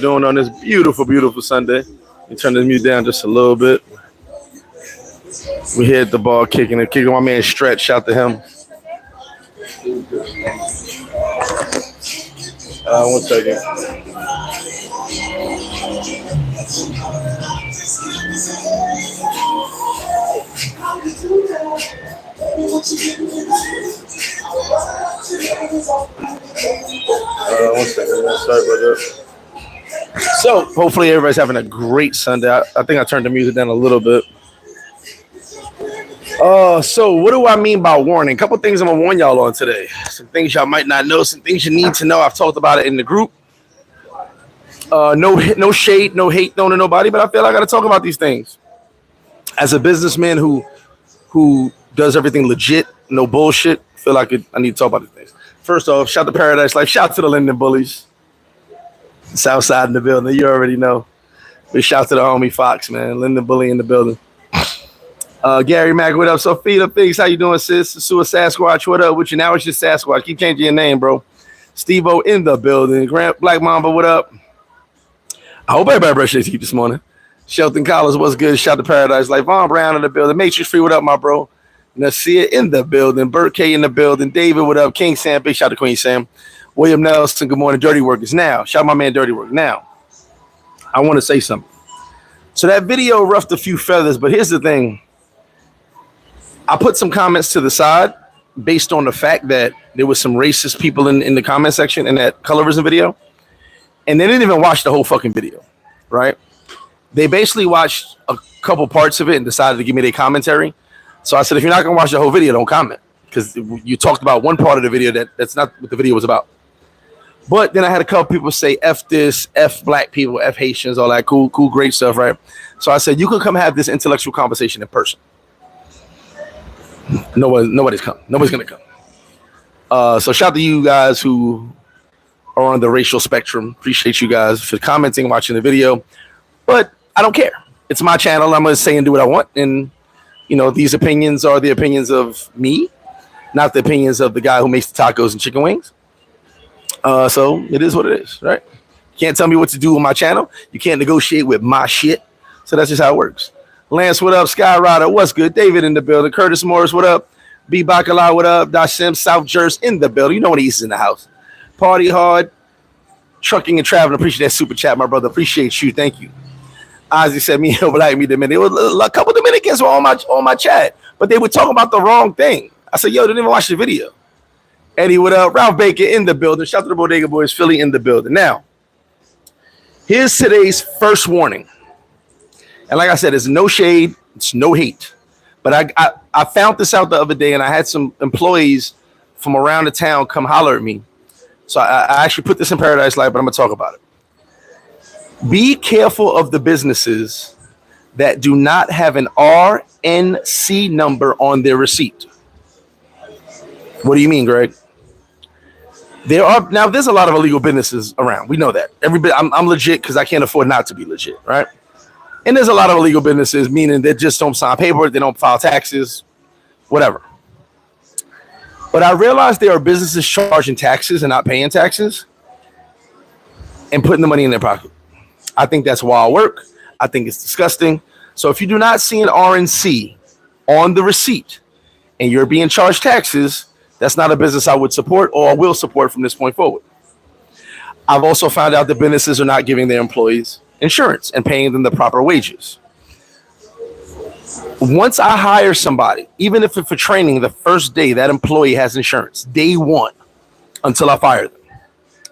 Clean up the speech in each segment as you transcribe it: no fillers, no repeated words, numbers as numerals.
Doing on this beautiful, beautiful Sunday. You turn this music down just a little bit. We hit the ball kicking and kicking. My man Stretch, shout to him. 1 second. One second. Sorry about that. So hopefully everybody's having a great Sunday. I think I turned the music down a little bit. So what do I mean by warning? A couple things I'm gonna warn y'all on today. Some things y'all might not know, some things you need to know. I've talked about it in the group. No shade, no hate thrown at nobody, but I feel like I gotta talk about these things. As a businessman who does everything legit, no bullshit, I feel like I need to talk about these things. First off, shout to Paradise Life, shout to the Linden Bullies. Southside in the building, you already know. Big shout to the homie Fox, man. Linden Bully in the building. Gary Mack, what up? Sophia Figs, how you doing, sis? Sosua Sasquatch, what up with you? Now it's just Sasquatch. Keep changing your name, bro. Steve-O in the building. Grant Black Mamba, what up? I hope everybody brushed their teeth this morning. Shelton Collins, what's good? Shout to Paradise Life. Von Brown in the building. Matrix Free, what up, my bro? Nasia in the building. Bert K in the building. David, what up? King Sam, big shout to Queen Sam. William Nelson, good morning. Dirty Workers. Now, shout out my man Dirty Work. Now, I want to say something. So that video roughed a few feathers, but here's the thing. I put some comments to the side based on the fact that there was some racist people in the comment section in that colorism video. And they didn't even watch the whole fucking video, right? They basically watched a couple parts of it and decided to give me their commentary. So I said, if you're not going to watch the whole video, don't comment. Because you talked about one part of the video that's not what the video was about. But then I had a couple people say, F this, F black people, F Haitians, all that cool, great stuff, right? So I said, you can come have this intellectual conversation in person. Nobody's come. Nobody's going to come. So shout out to you guys who are on the racial spectrum. Appreciate you guys for commenting, watching the video. But I don't care. It's my channel. I'm going to say and do what I want. And, you know, these opinions are the opinions of me, not the opinions of the guy who makes the tacos and chicken wings. So it is what it is, right? You can't tell me what to do on my channel. You can't negotiate with my shit. So that's just how it works. Lance, what up? Skyrider, what's good? David in the building. Curtis Morris, what up? B. Bacala, what up? Dash Sim, South Jersey in the building. You know when he's in the house. Party hard. Trucking and traveling. Appreciate that super chat, my brother. Appreciate you. Thank you. Ozzy said me over like me Dominican. It was a couple Dominicans were on my chat, but they were talking about the wrong thing. I said, yo, they didn't even watch the video. Eddie, what up? Ralph Baker in the building. Shout out to the Bodega Boys, Philly in the building. Now, here's today's first warning. And like I said, it's no shade, it's no hate. But I found this out the other day, and I had some employees from around the town come holler at me. So I actually put this in Paradise Life, but I'm going to talk about it. Be careful of the businesses that do not have an RNC number on their receipt. What do you mean, Greg? There's a lot of illegal businesses around. We know that. I'm legit because I can't afford not to be legit, right? And there's a lot of illegal businesses, meaning they just don't sign paperwork, they don't file taxes, whatever. But I realized there are businesses charging taxes and not paying taxes and putting the money in their pocket. I think that's wild work. I think it's disgusting. So if you do not see an RNC on the receipt and you're being charged taxes, that's not a business I would support or will support from this point forward. I've also found out that businesses are not giving their employees insurance and paying them the proper wages. Once I hire somebody, even if it's for training, the first day that employee has insurance, day one, until I fire them.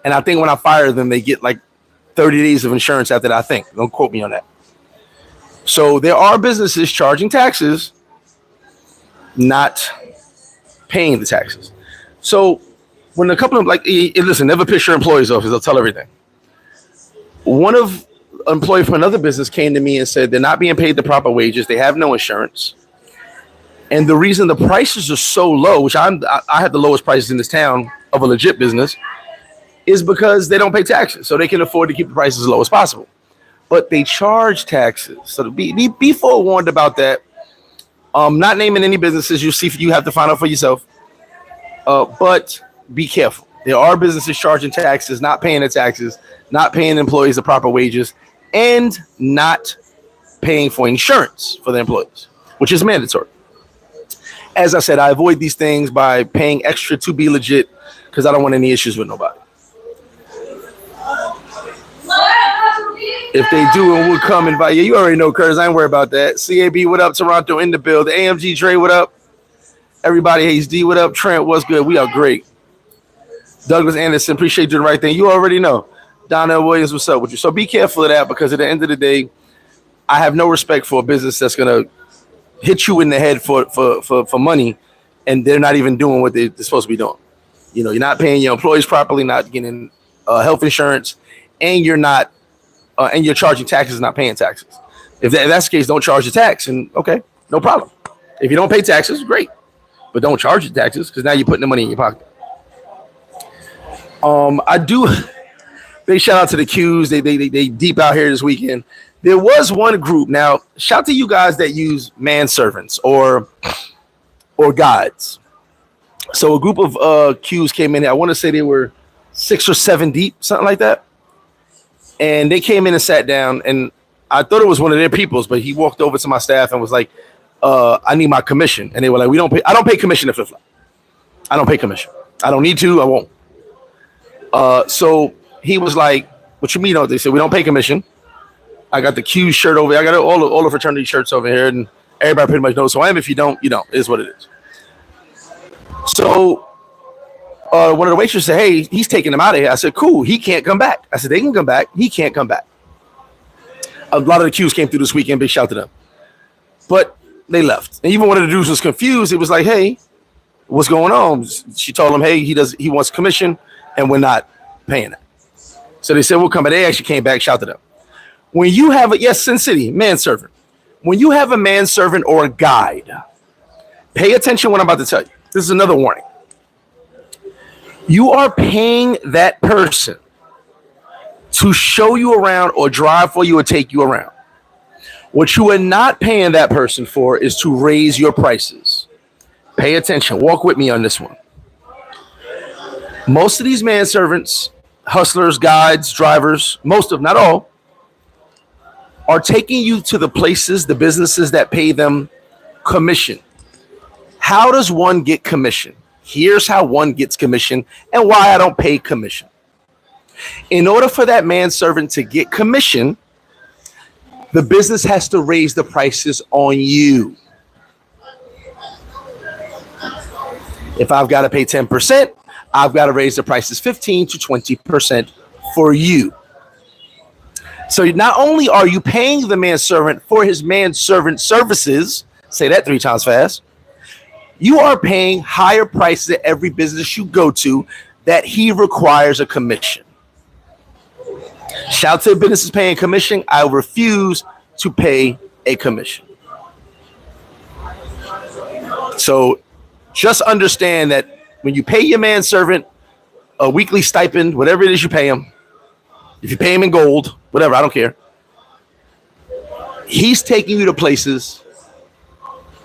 And I think when I fire them, they get like 30 days of insurance after that, I think. Don't quote me on that. So there are businesses charging taxes, not paying the taxes. So when a couple of listen, never piss your employees off because they'll tell everything. One of employee from another business came to me and said they're not being paid the proper wages. They have no insurance. And the reason the prices are so low, which I have the lowest prices in this town of a legit business, is because they don't pay taxes. So they can afford to keep the prices as low as possible. But they charge taxes. So be forewarned about that. Not naming any businesses, you have to find out for yourself. But be careful. There are businesses charging taxes, not paying the taxes, not paying employees the proper wages, and not paying for insurance for the employees, which is mandatory. As I said, I avoid these things by paying extra to be legit because I don't want any issues with nobody. If they do, and we'll come invite you. You already know, Curtis. I ain't worried about that. CAB, what up? Toronto in the build. AMG Dre, what up? Everybody, Hayes D, what up? Trent, what's good? We are great. Douglas Anderson, appreciate you doing the right thing. You already know. Donnell Williams, what's up with you? So be careful of that because at the end of the day, I have no respect for a business that's going to hit you in the head for money and they're not even doing what they're supposed to be doing. You know, you're not paying your employees properly, not getting health insurance, and you're not, and you're charging taxes, not paying taxes. If that's the case, don't charge the tax, and okay, no problem. If you don't pay taxes, great, but don't charge the taxes because now you're putting the money in your pocket. I do. Big shout out to the Qs. They deep out here this weekend. There was one group. Now, shout to you guys that use manservants or guides. So a group of Qs came in here. I want to say they were 6 or 7 deep, something like that. And they came in and sat down, and I thought it was one of their peoples, but he walked over to my staff and was like, I need my commission. And they were like, I don't pay commission to FlipFlop. I don't pay commission. I don't need to. I won't. So he was like, what you mean? They said, we don't pay commission. I got the Q shirt over here. I got all the fraternity shirts over here, and everybody pretty much knows who I am. If you don't, you don't. It is what it is. So one of the waitresses said, hey, he's taking them out of here. I said, cool. He can't come back. I said, they can come back. He can't come back. A lot of the Qs came through this weekend. Big shout to them. But they left. And even one of the dudes was confused. It was like, hey, what's going on? She told him, hey, he wants commission, and we're not paying it. So they said, we'll come. But they actually came back. Shout to them. When you have Sin City, manservant. When you have a manservant or a guide, pay attention to what I'm about to tell you. This is another warning. You are paying that person to show you around or drive for you or take you around. What you are not paying that person for is to raise your prices. Pay attention. Walk with me on this one. Most of these manservants, hustlers, guides, drivers, most of, not all, are taking you to the places, the businesses that pay them commission. How does one get commission? Here's how one gets commission and why I don't pay commission. In order for that manservant to get commission, the business has to raise the prices on you. If I've got to pay 10%, I've got to raise the prices 15 to 20% for you. So not only are you paying the manservant for his manservant services, say that 3 times fast, you are paying higher prices at every business you go to that he requires a commission. Shout to businesses paying commission. I refuse to pay a commission. So just understand that when you pay your manservant a weekly stipend, whatever it is you pay him, if you pay him in gold, whatever, I don't care. He's taking you to places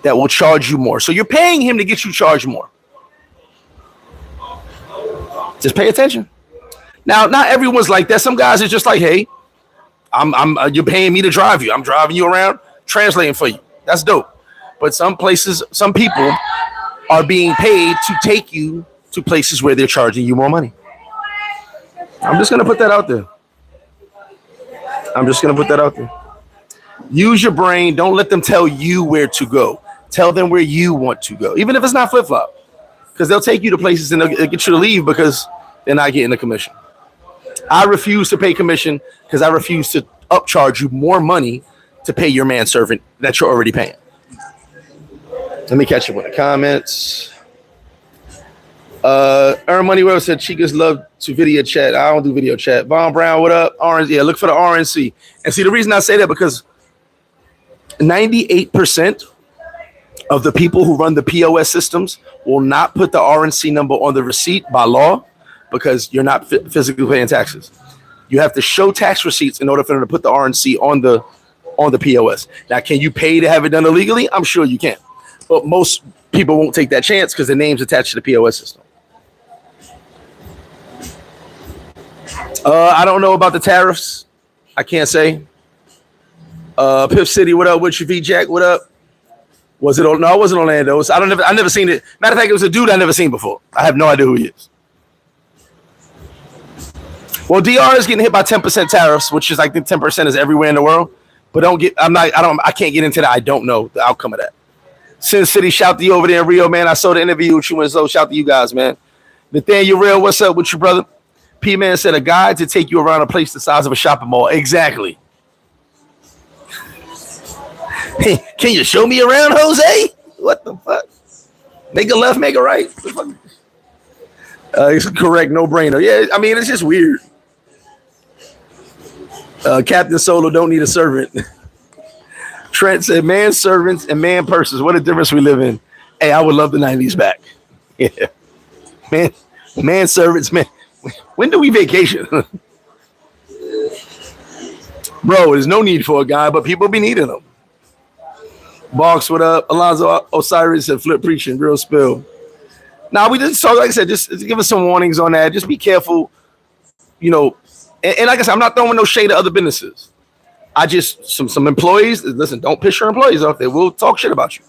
that will charge you more. So you're paying him to get you charged more. Just pay attention. Now, not everyone's like that. Some guys are just like, hey, you're paying me to drive you. I'm driving you around, translating for you. That's dope. But some places, some people are being paid to take you to places where they're charging you more money. I'm just going to put that out there. Use your brain. Don't let them tell you where to go. Tell them where you want to go, even if it's not FlipFlop, because they'll take you to places and they'll get you to leave because they're not getting the commission. I refuse to pay commission because I refuse to upcharge you more money to pay your manservant that you're already paying. Let me catch up with the comments. Earn Money Well said Chicas love to video chat. I don't do video chat. Von Brown, what up? RNC, yeah, look for the RNC. And see, the reason I say that because 98% of the people who run the POS systems will not put the RNC number on the receipt by law because you're not physically paying taxes. You have to show tax receipts in order for them to put the RNC on the POS. Now, can you pay to have it done illegally? I'm sure you can. But most people won't take that chance because the name's attached to the POS system. I don't know about the tariffs. I can't say. Piff City, what up? With you, V Jack, what up? Was it? No, it wasn't Orlando. I never seen it. Matter of fact, it was a dude I never seen before. I have no idea who he is. Well, DR is getting hit by 10% tariffs, which is like the 10% is everywhere in the world. But I can't get into that. I don't know the outcome of that. Sin City, shout to you over there in Rio, man. I saw the interview with you and so shout to you guys, man. Nathaniel Real, what's up with you, brother? P-Man said a guide to take you around a place the size of a shopping mall. Exactly. Hey, can you show me around, Jose? What the fuck? Make a left, make a right. It's correct, no brainer. Yeah, I mean, it's just weird. Captain Solo don't need a servant. Trent said, man servants and man purses. What a difference we live in. Hey, I would love the 90s back. Yeah. Man servants, man. When do we vacation? Bro, there's no need for a guy, but people be needing them. Box, what up? Alonzo Osiris and Flip preaching, real spill. Now, we just talk, like I said, just give us some warnings on that. Just be careful, you know. And like I said, I'm not throwing no shade at other businesses. I just, some employees, listen, don't piss your employees off. They will talk shit about you.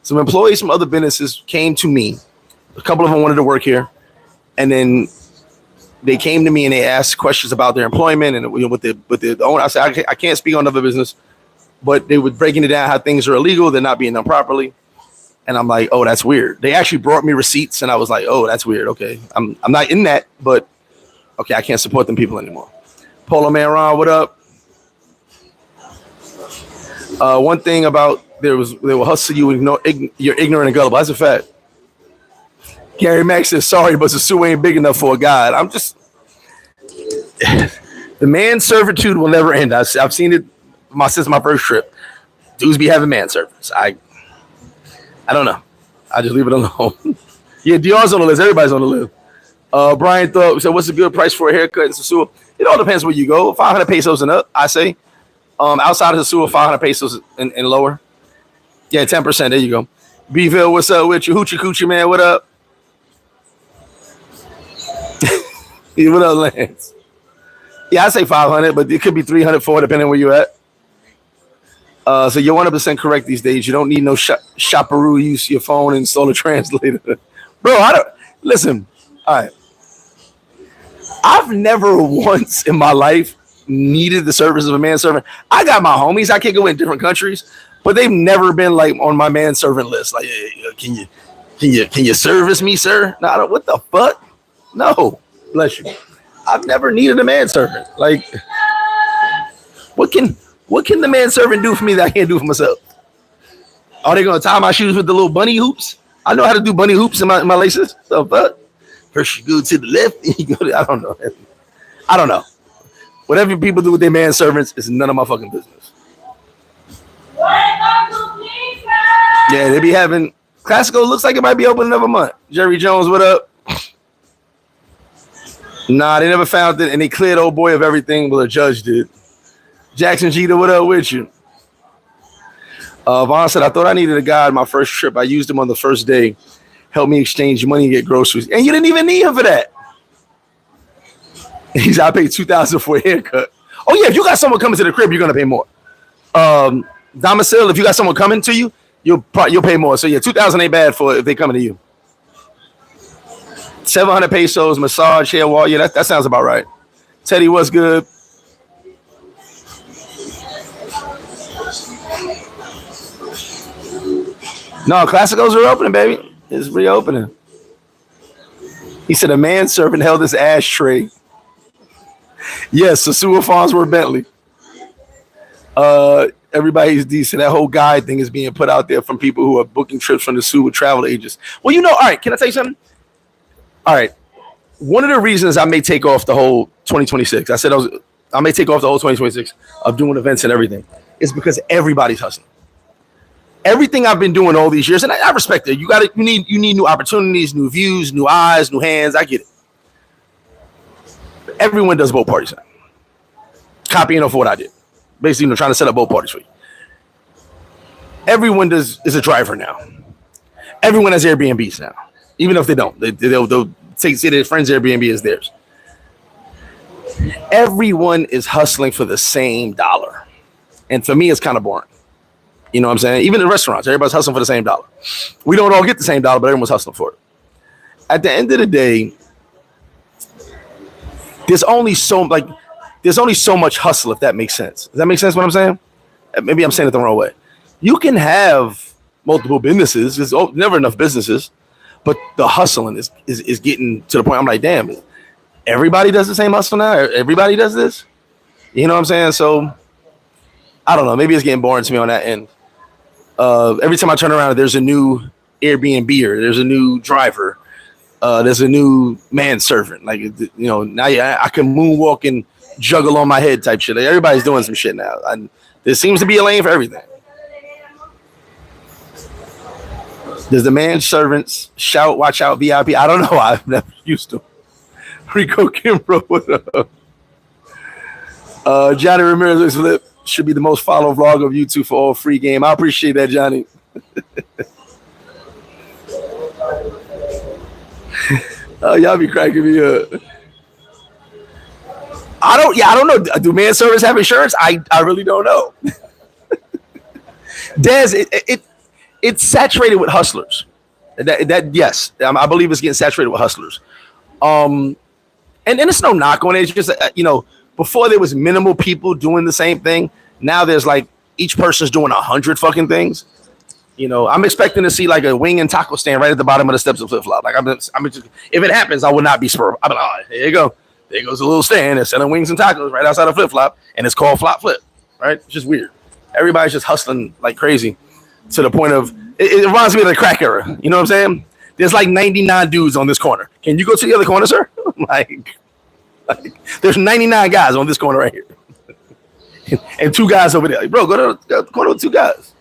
Some employees from other businesses came to me. A couple of them wanted to work here. And then they came to me and they asked questions about their employment and with the owner. I said, I can't speak on other business. But they were breaking it down how things are illegal. They're not being done properly. And I'm like, oh, that's weird. They actually brought me receipts. And I was like, oh, that's weird. Okay. I'm not in that, but okay, I can't support them people anymore. Polo Man Ron, what up? One thing about they will hustle you and you're ignorant and gullible. That's a fact. Gary Max says, sorry, but Sosua ain't big enough for a guy. I'm just the man servitude will never end. I've seen it since my first trip. Dudes be having man servants. I don't know. I just leave it alone. Yeah, DR's on the list. Everybody's on the list. Brian said, what's a good price for a haircut in Sosua? It all depends where you go. 500 pesos and up, I say. Outside of Sosua, 500 pesos and lower. Yeah, 10%. There you go. Bville, what's up with you? Hoochie Coochie, man, what up? Yeah, what up, Lance? Yeah, I say 500, but it could be 300, 400, depending where you're at. So you're 100% correct these days. You don't need no shopperoo. Use your phone and install a translator. Bro, listen. All right. I've never once in my life needed the service of a manservant. I got my homies. I can go in different countries, but they've never been like on my manservant list. Like, can you service me, sir? No, what the fuck? No, bless you. I've never needed a manservant. Like, what can the manservant do for me that I can't do for myself? Are they gonna tie my shoes with the little bunny hoops? I know how to do bunny hoops in my laces. So fuck. First you go to the left, and you go to, I don't know. Whatever people do with their manservants is none of my fucking business. Yeah, they be having Classico looks like it might be open another month. Jerry Jones, what up? Nah, they never found it, and they cleared old boy of everything. Well, the judge did. Jackson Jeter, what up with you? Vaughn said, I thought I needed a guy on my first trip. I used him on the first day. Help me exchange money and get groceries. And you didn't even need him for that. I paid $2,000 for a haircut. Oh, yeah, if you got someone coming to the crib, you're going to pay more. Domicile, if you got someone coming to you, you'll pay more. So, yeah, $2,000 ain't bad for if they coming to you. 700 pesos, massage, hair wall. Yeah, that sounds about right. Teddy, what's good? No, Classicos are opening, baby. It's reopening. He said a manservant held his ashtray. Yes, Sosua Farnsworth Bentley. Everybody's decent. That whole guide thing is being put out there from people who are booking trips from the Sosua with travel agents. Well, all right, can I tell you something? All right. One of the reasons I may take off the whole 2026, I said I may take off the whole 2026 of doing events and everything, is because everybody's hustling. Everything I've been doing all these years, and I respect it. You need new opportunities, new views, new eyes, new hands. I get it. But everyone does both parties now. Copying off what I did. Basically, trying to set up both parties for you. Everyone is a driver now. Everyone has Airbnbs now. Even if they don't. They'll say their friend's Airbnb is theirs. Everyone is hustling for the same dollar. And for me, it's kind of boring. You know what I'm saying? Even in restaurants, everybody's hustling for the same dollar. We don't all get the same dollar, but everyone's hustling for it. At the end of the day, there's only so much hustle, if that makes sense. Does that make sense what I'm saying? Maybe I'm saying it the wrong way. You can have multiple businesses. There's never enough businesses, but the hustling is getting to the point. I'm like, damn, everybody does the same hustle now. Everybody does this. You know what I'm saying? So I don't know. Maybe it's getting boring to me on that end. Every time I turn around, there's a new Airbnb or there's a new driver. There's a new manservant. Like, you know, now I can moonwalk and juggle on my head type shit. Like, everybody's doing some shit now. And there seems to be a lane for everything. Does the manservants shout, watch out, VIP? I don't know. I've never used to. Rico Kimbrough, what up? Johnny Ramirez Flip should be the most followed vlog of YouTube for all free game. I appreciate that, Johnny. Y'all be cracking me up. I don't know. Do manservants have insurance? I really don't know. Des, it's saturated with hustlers. Yes, I believe it's getting saturated with hustlers. And it's no knock on it. It's just before there was minimal people doing the same thing. Now there's like each person's doing 100 fucking things. You know, I'm expecting to see like a wing and taco stand right at the bottom of the steps of FlipFlop. Like, if it happens, I will not be spurred. I'm like, oh, there you go. There goes a little stand. They're selling wings and tacos right outside of FlipFlop, and it's called Flop Flip. Right? It's just weird. Everybody's just hustling like crazy to the point of it reminds me of the crack era. You know what I'm saying? There's like 99 dudes on this corner. Can you go to the other corner, sir? like there's 99 guys on this corner right here, and 2 guys over there. Like, bro, go to the corner with 2 guys.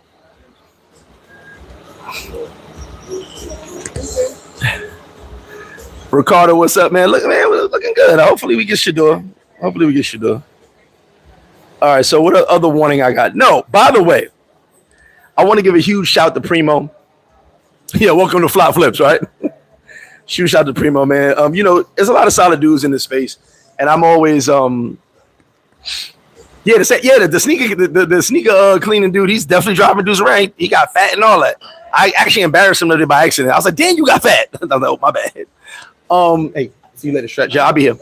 Ricardo, what's up, man? Look, man, we're looking good. Hopefully we get Shador. All right, so what other warning I got? No, by the way, I want to give a huge shout to Primo. Yeah, welcome to Flop Flips, right? Huge shout to Primo, man. There's a lot of solid dudes in this space, and I'm always the sneaker cleaning dude. He's definitely driving dudes around. He got fat and all that. I actually embarrassed him today by accident. I was like, "Damn, you got fat." I was like, "Oh, my bad." Hey, see you later, Stretch. Yeah, I'll be here.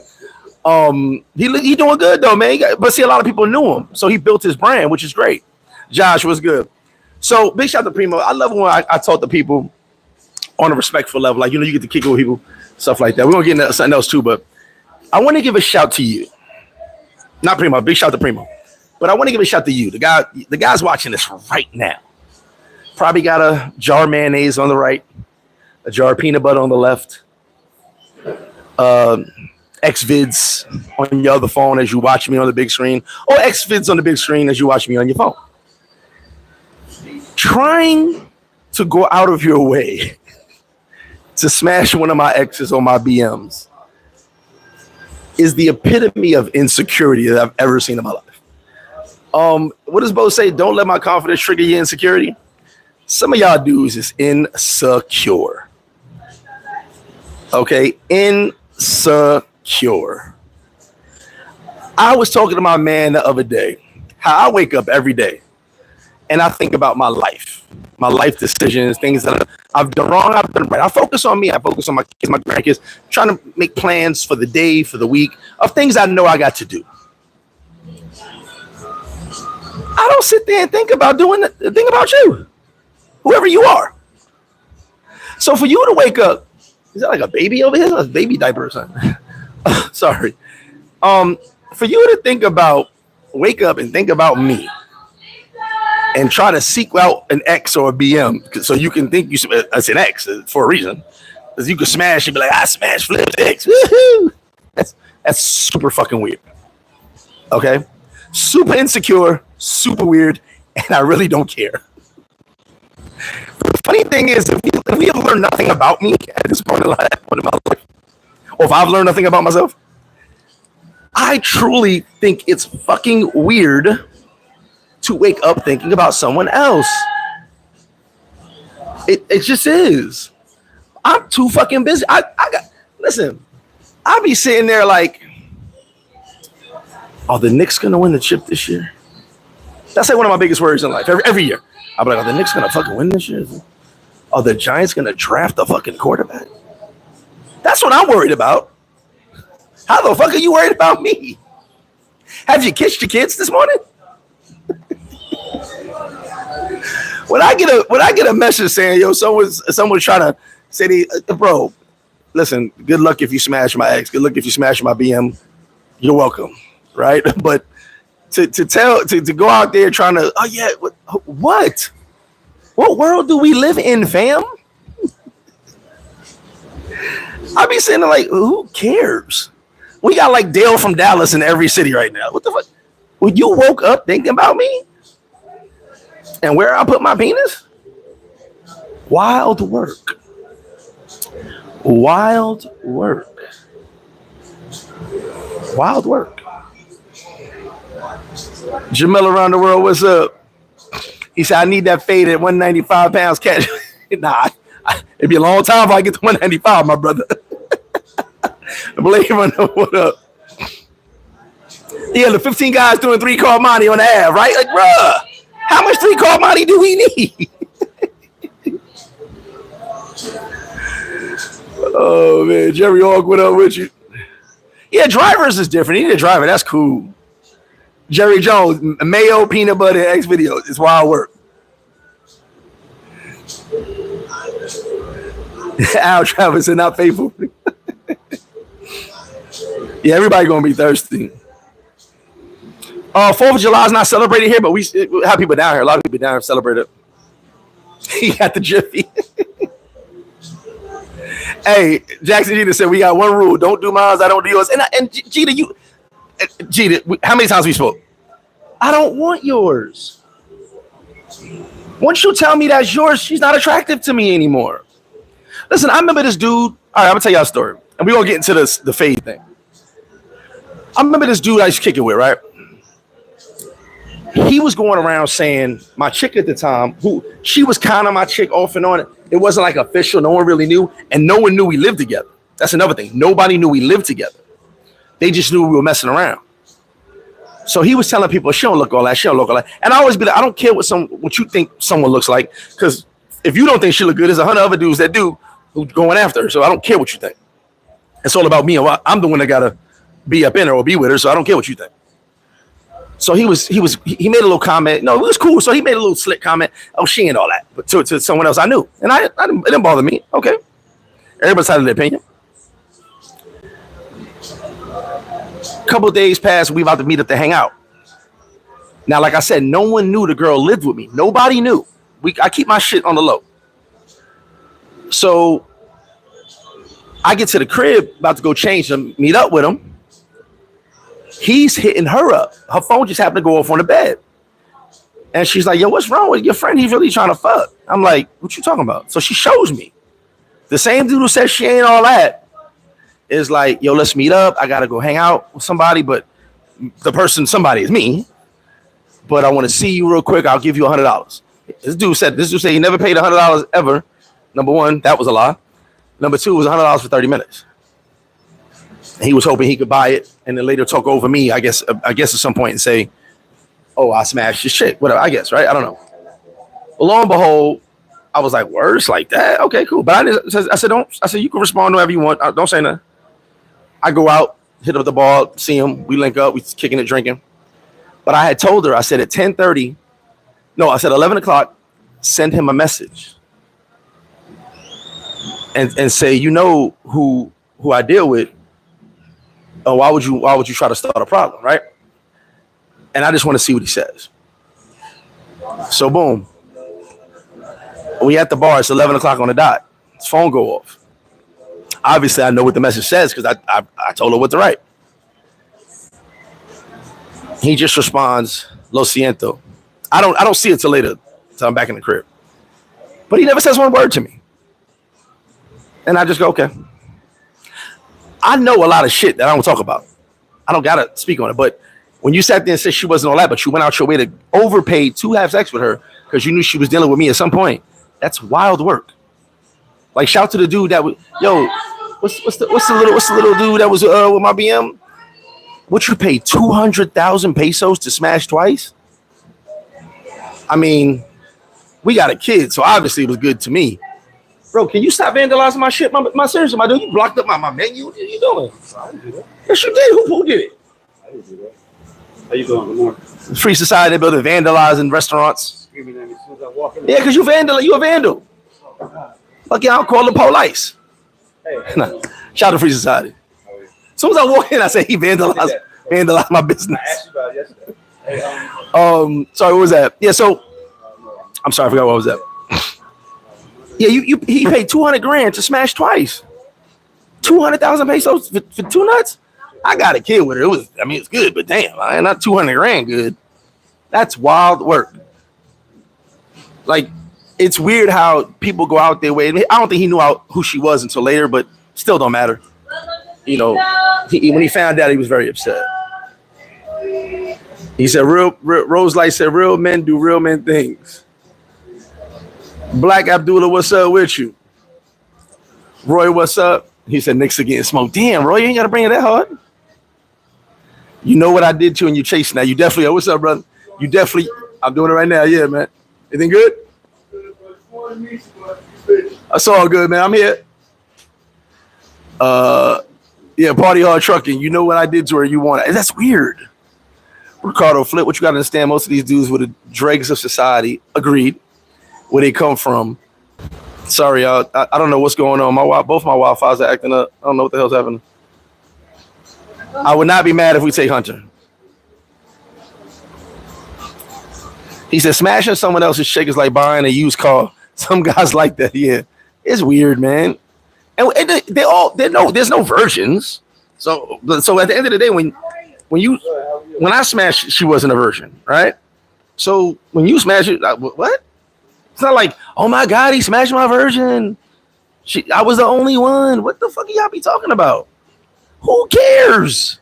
He doing good though, man. But see, a lot of people knew him, so he built his brand, which is great. Josh was good. So big shout out to Primo. I love when I talk to people on a respectful level, like you get to kick it with people, stuff like that. We're gonna get into something else too, but I want to give a shout to you. Not Primo, big shout to Primo. But I want to give a shout to you, the guy's watching this right now. Probably got a jar of mayonnaise on the right, a jar of peanut butter on the left, Xvids on your other phone as you watch me on the big screen, or Xvids on the big screen as you watch me on your phone. Trying to go out of your way to smash one of my exes on my BMs is the epitome of insecurity that I've ever seen in my life. What does Bo say? Don't let my confidence trigger your insecurity. Some of y'all dudes is insecure. Okay, insecure. I was talking to my man the other day, how I wake up every day and I think about my life decisions, things that I've done wrong, I've done right. I focus on me. I focus on my kids, my grandkids, trying to make plans for the day, for the week, of things I know I got to do. I don't sit there and think about doing the thing about you, whoever you are. So for you to wake up, is that like a baby over here? That's a baby diaper or something. Sorry. For you to wake up and think about me and try to seek out an X or a BM so you can think it's an X for a reason. Because you can smash and be like, I smash Flip's X. Woohoo! That's super fucking weird. Okay? Super insecure, super weird, and I really don't care. The funny thing is, if we have learned nothing about me at this point in my life, or if I've learned nothing about myself, I truly think it's fucking weird to wake up thinking about someone else. It just is. I'm too fucking busy. Listen, I be sitting there like, Are the Knicks gonna win the chip this year? That's like one of my biggest worries in life. Every year, I'll be like, are the Knicks gonna fucking win this year? Are the Giants gonna draft a fucking quarterback? That's what I'm worried about. How the fuck are you worried about me? Have you kissed your kids this morning? When I get a message saying, yo, someone's trying to say, bro, listen, good luck if you smash my ex. Good luck if you smash my BM. You're welcome, right? But to go out there trying to, oh yeah, what world do we live in, fam? I be saying like, who cares? We got like Dale from Dallas in every city right now. What the fuck? When you woke up thinking about me and where I put my penis? Wild work. Wild work. Wild work. Jamil around the world, what's up? He said, I need that fade at 195 pounds catch. Nah, it'd be a long time if I get to 195, my brother. Believe it, what up? Yeah, the 15 guys doing 3-card money on the app, right? Like, bruh, how much 3-card money do we need? Oh, man, Jerry Hawk, what up with you? Yeah, drivers is different. You need a driver. That's cool. Jerry Jones, mayo, peanut butter, X videos. It's wild work. Al Travis and not faithful. Yeah, everybody gonna be thirsty. 4th of July is not celebrated here, but we have people down here. A lot of people down here celebrate it. He got the jiffy. Hey, Jackson Jeter said we got one rule: don't do mine, I don't do yours. And Jeter, how many times we spoke? I don't want yours. Once you tell me that's yours, she's not attractive to me anymore. Listen, I remember this dude. All right, I'm gonna tell y'all a story, and we're gonna get into the fade thing. I remember this dude I used to kick it with, right? He was going around saying my chick at the time, who she was kind of my chick off and on. It wasn't like official. No one really knew, and no one knew we lived together. That's another thing. Nobody knew we lived together. They just knew we were messing around. So he was telling people, she don't look all that, she don't look all that. And I always be like, I don't care what you think someone looks like, because if you don't think she look good, there's 100 other dudes that do who going after her. So I don't care what you think. It's all about me, and I'm the one that gotta be up in her or be with her. So I don't care what you think. So he made a little comment. No, it was cool. So he made a little slick comment. Oh, she ain't all that, but to someone else I knew, and it didn't bother me. Okay, everybody's had their opinion. Couple days passed, we about to meet up to hang out. Now, like I said, no one knew the girl lived with me. Nobody knew. I keep my shit on the low. So I get to the crib, about to go change them, meet up with him. He's hitting her up. Her phone just happened to go off on the bed. And she's like, yo, what's wrong with your friend? He's really trying to fuck. I'm like, what you talking about? So she shows me. The same dude who says she ain't all that is like, yo, let's meet up. I got to go hang out with somebody, but somebody is me. But I want to see you real quick. I'll give you $100. This dude said he never paid $100 ever. Number one, that was a lie. Number two, it was $100 for 30 minutes. He was hoping he could buy it and then later talk over me, I guess at some point and say, oh, I smashed your shit. Whatever, I guess, right? I don't know. But lo and behold, I was like, words like that? Okay, cool. But I said, you can respond to whatever you want. Don't say nothing. I go out, hit up the bar, see him. We link up. We kicking it, drinking. But I had told her, I said at 10:30, no, I said 11 o'clock, send him a message. And say, you know who I deal with. Oh, why would you try to start a problem, right? And I just want to see what he says. So boom. We at the bar, it's 11 o'clock on the dot. His phone go off. Obviously, I know what the message says because I told her what to write. He just responds, Lo siento. I don't see it till later, till I'm back in the crib. But he never says one word to me. And I just go, okay. I know a lot of shit that I don't talk about. I don't gotta speak on it. But when you sat there and said she wasn't all that, but you went out your way to overpay to have sex with her because you knew she was dealing with me at some point, that's wild work. Like, shout to the dude that was, yo, what's the little dude that was with my BM? What, you pay 200,000 pesos to smash twice? I mean, we got a kid, so obviously it was good to me. Bro, can you stop vandalizing my shit? My seriously, my dude, you blocked up my menu. What are you doing? I didn't do that. Yes, you did. Who did it? I didn't do that. How you doing? Good morning. Free society building vandalizing restaurants. Screaming at me as soon as I walk in. Yeah, because you a vandal. Okay, I'll call the police. Hey. Nah, shout out to Free Society. As soon as I walk in, I say he vandalized my business. I asked you about it yesterday. Hey, sorry, what was that? Yeah, so I'm sorry, I forgot what was that. Yeah, he paid 200 grand to smash twice. 200,000 pesos for two nuts. I got a kid with her. It's good, but damn, not 200 grand good. That's wild work. Like, it's weird how people go out their way. I don't think he knew who she was until later, but still don't matter. You know, when he found out, he was very upset. He said, Rose Light said, real men do real men things. Black Abdullah, what's up with you? Roy, what's up? He said, Knicks are getting smoked. Damn, Roy, you ain't got to bring it that hard. You know what I did to you and you chasing that. You definitely, what's up, brother? I'm doing it right now. Yeah, man. Anything good? That's all good, man. I'm here. Yeah, party hard trucking. You know what I did to her. You want it. That's weird. Ricardo Flip, what you got to understand, most of these dudes were the dregs of society. Agreed. Where they come from. Sorry, y'all. I don't know what's going on. Both my Wi-Fi's are acting up. I don't know what the hell's happening. I would not be mad if we take Hunter. He said, smashing someone else's chick is like buying a used car. Some guys like that. Yeah, it's weird, man. And there's no virgins. So at the end of the day, when I smashed, she wasn't a virgin, right? So when you smash it, what? It's not like, oh my God, he smashed my virgin. I was the only one. What the fuck y'all be talking about? Who cares?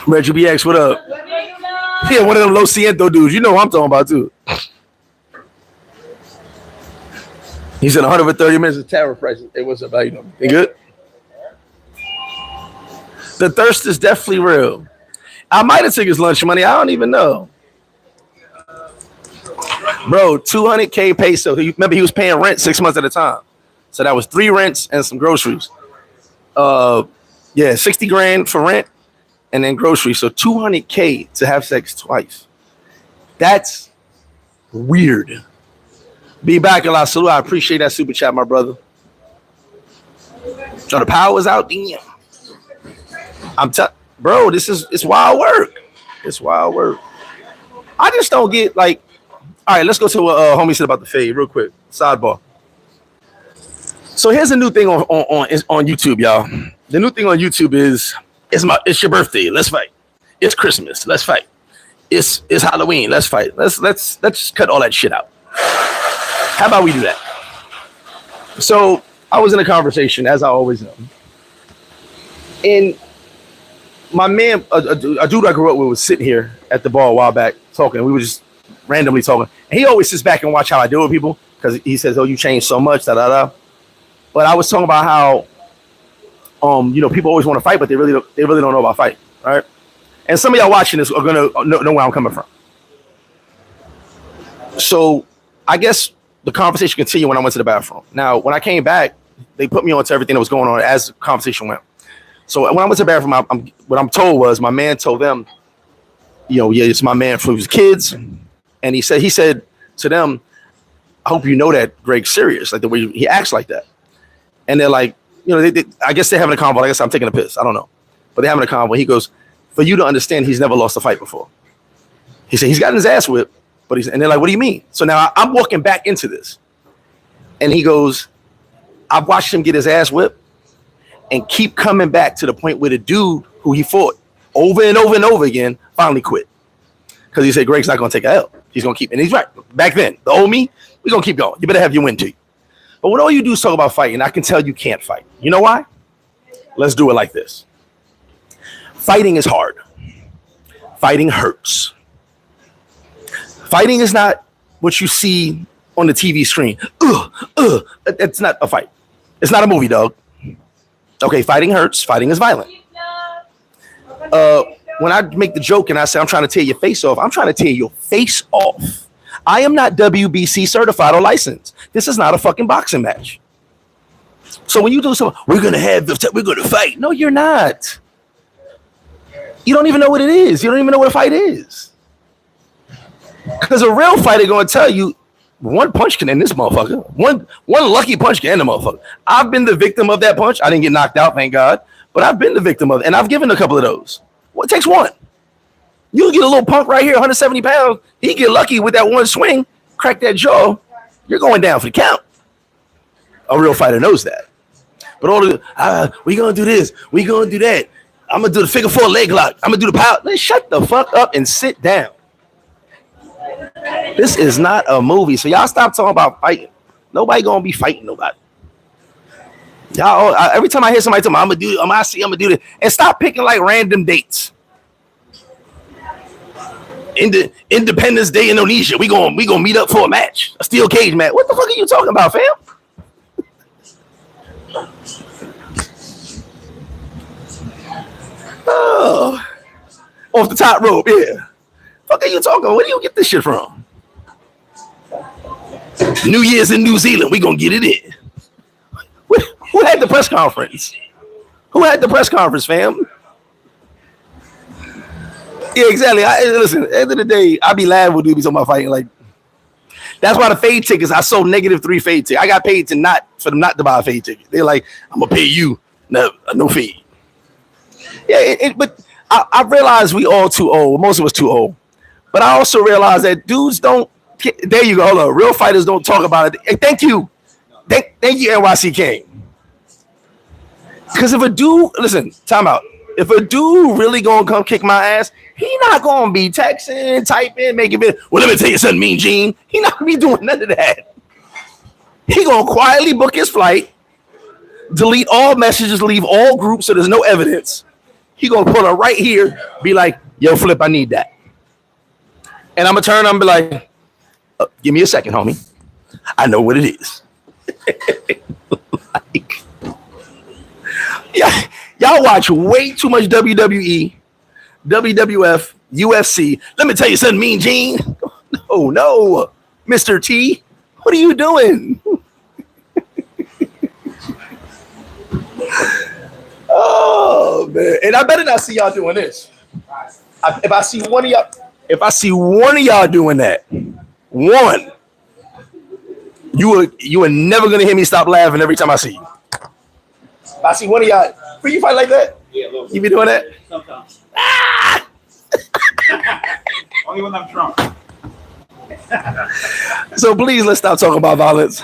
Reggie BX, what up? Yeah, one of them Lo Siento dudes. You know what I'm talking about too. He said 130 minutes of tariff prices. Hey, what's up? How you doing? You good? The thirst is definitely real. I might have took his lunch money. I don't even know. Bro, 200K peso. Remember, he was paying rent 6 months at a time. So that was 3 rents and some groceries. 60 grand for rent and then groceries. So 200K to have sex twice. That's weird. Be back, La Salud. I appreciate that super chat, my brother. So the power's out. Damn. Bro, it's wild work. It's wild work. I just don't get like. All right, let's go to what homie said about the fade real quick. Sidebar. So here's a new thing on YouTube, y'all. The new thing on YouTube is it's your birthday. Let's fight. It's Christmas. Let's fight. It's Halloween. Let's fight. Let's cut all that shit out. How about we do that? So I was in a conversation, as I always am, and my man, a dude I grew up with, was sitting here at the bar a while back talking. We were just randomly talking, and he always sits back and watch how I deal with people because he says, "Oh, you changed so much." Da da da. But I was talking about how, people always want to fight, but they really don't know about fighting, right? And some of y'all watching this are gonna know where I'm coming from. So I guess the conversation continued when I went to the bathroom. Now, when I came back, they put me on to everything that was going on as the conversation went. So when I went to the bathroom, what I'm told was my man told them, it's my man for his kids. And he said to them, I hope you know that Greg's serious, like the way he acts like that. And they're like, I guess they're having a convo. I guess I'm taking a piss. I don't know. But they're having a convo. He goes, for you to understand, he's never lost a fight before. He said he's gotten his ass whipped. And they're like, what do you mean? So now I'm walking back into this. And he goes, I've watched him get his ass whipped and keep coming back to the point where the dude who he fought over and over and over again finally quit. Because he said, Greg's not going to take a L. He's going to keep. And he's right. Back then, the old me, we're going to keep going. You better have your win too. But when all you do is talk about fighting, I can tell you can't fight. You know why? Let's do it like this. Fighting is hard. Fighting hurts. Fighting is not what you see on the TV screen. It's not a fight. It's not a movie, dog. Okay, fighting hurts. Fighting is violent. When I make the joke and I say I'm trying to tear your face off, I'm trying to tear your face off. I am not WBC certified or licensed. This is not a fucking boxing match. So when you do something, we're gonna fight. No, you're not. You don't even know what it is. You don't even know what a fight is. Because a real fighter gonna tell you one punch can end this motherfucker. One lucky punch can end the motherfucker. I've been the victim of that punch. I didn't get knocked out, thank God. But I've been the victim of it, and I've given a couple of those. Well, it takes one. You get a little punk right here, 170 pounds. He get lucky with that one swing, crack that jaw. You're going down for the count. A real fighter knows that. But all the we gonna do this, we gonna do that. I'm gonna do the figure 4 leg lock. I'm gonna do the power. Let's shut the fuck up and sit down. This is not a movie, so y'all stop talking about fighting. Nobody gonna be fighting nobody. Y'all, every time I hear somebody tell me I'm gonna do, I'm gonna do this, and stop picking like random dates. Independence Day, Indonesia. We gonna meet up for a match, a steel cage match. What the fuck are you talking about, fam? Oh, off the top rope, yeah. Fuck are you talking about? Where do you get this shit from? New Year's in New Zealand. We gonna get it in. Who had the press conference? Who had the press conference, fam? Yeah, exactly. Listen, at the end of the day, I be laughing with dudes talking about fighting. Like, that's why the fade tickets, I sold -3 fade tickets. I got paid for them not to buy a fade ticket. They're like, I'm gonna pay you no fee. Yeah, but I realize we all too old. Most of us too old. But I also realize that dudes don't. There you go. Hold on. Real fighters don't talk about it. Hey, thank you. Thank you, NYC King. Because if a dude, listen, time out. If a dude really gonna come kick my ass, he not gonna be texting, typing, making it. Well, let me tell you something, Mean Gene. He not gonna be doing none of that. He gonna quietly book his flight, delete all messages, leave all groups so there's no evidence. He gonna put her right here, be like, yo, Flip, I need that. And I'm gonna turn on and be like, give me a second, homie. I know what it is. Like, yeah, y'all watch way too much WWE, WWF, UFC. Let me tell you something, Mean Gene. No, Mr. T. What are you doing? Oh man, and I better not see y'all doing this. If I see one of y'all doing that, you are never gonna hear me stop laughing every time I see you. If I see one of y'all, will you fight like that? Yeah, a little bit. You be doing that? Sometimes. Only when I'm drunk. So please, let's stop talking about violence,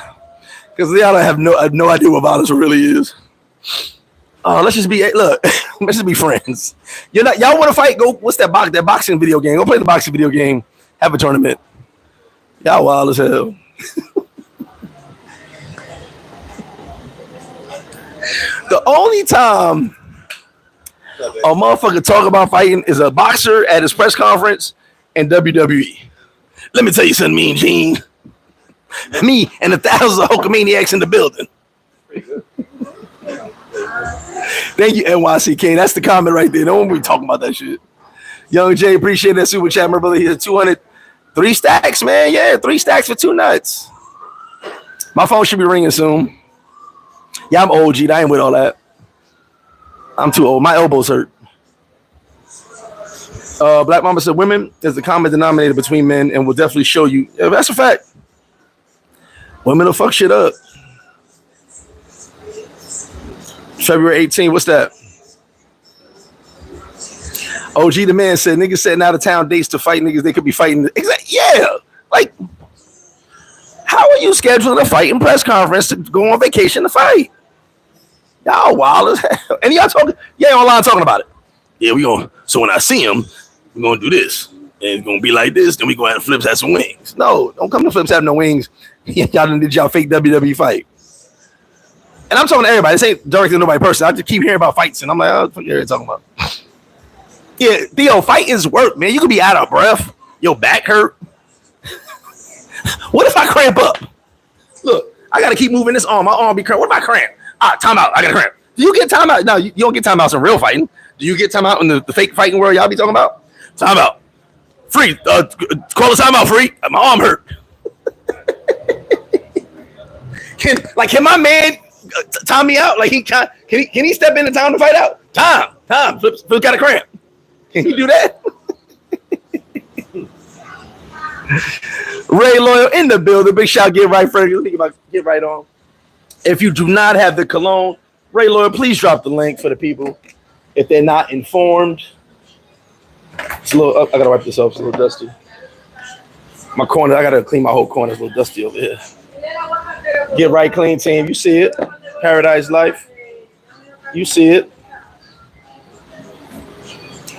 because y'all don't have no idea what violence really is. Let's just be let's just be friends. Y'all want to fight? Go. What's that boxing video game? Go play the boxing video game. Have a tournament. Y'all wild as hell. The only time a motherfucker talk about fighting is a boxer at his press conference and WWE. Let me tell you something, Mean Gene. Me and 1,000 Hulkamaniacs in the building. Thank you, NYCK. That's the comment right there. Don't be talking about that shit. Young Jay, appreciate that super chat, my brother. He's 200. 3 stacks, man. Yeah, 3 stacks for 2 nuts. My phone should be ringing soon. Yeah, I'm old, G. I ain't with all that. I'm too old. My elbows hurt. Black Mama said, women is the common denominator between men and will definitely show you. Yeah, that's a fact. Women will fuck shit up. February 18, what's that? OG the man said, niggas setting out of town dates to fight niggas they could be fighting. Yeah. Like, how are you scheduling a fighting press conference to go on vacation to fight? Y'all wild as hell. And y'all talking, online talking about it. Yeah, so when I see him, we're gonna do this. And it's gonna be like this, then we go out and Flips have some wings. No, don't come to Flips have no wings. Y'all done did y'all fake WWE fight. And I'm talking to everybody. This ain't directed to nobody person. I just keep hearing about fights, and I'm like, what are you talking about? Yeah, Theo, fight is work, man. You could be out of breath. Your back hurt. What if I cramp up? Look, I got to keep moving this arm. My arm be cramped. What if I cramp? Time out. I got to cramp. Do you get time out? No, you don't get time outs in real fighting. Do you get time out in the fake fighting world y'all be talking about? Time out. Free. Call a timeout, free. My arm hurt. Can my man time me out? Like can he step in time to fight out? Time. Flip got a cramp. Can he do that? Ray Loyal in the building. Big shout, get right, Freddie. Let me get right on. If you do not have the cologne, Ray Loyal, please drop the link for the people if they're not informed. It's a little. I gotta wipe this off. It's a little dusty. My corner. I gotta clean my whole corner. It's a little dusty over here. Get right, clean team. You see it. Paradiselyfe. You see it.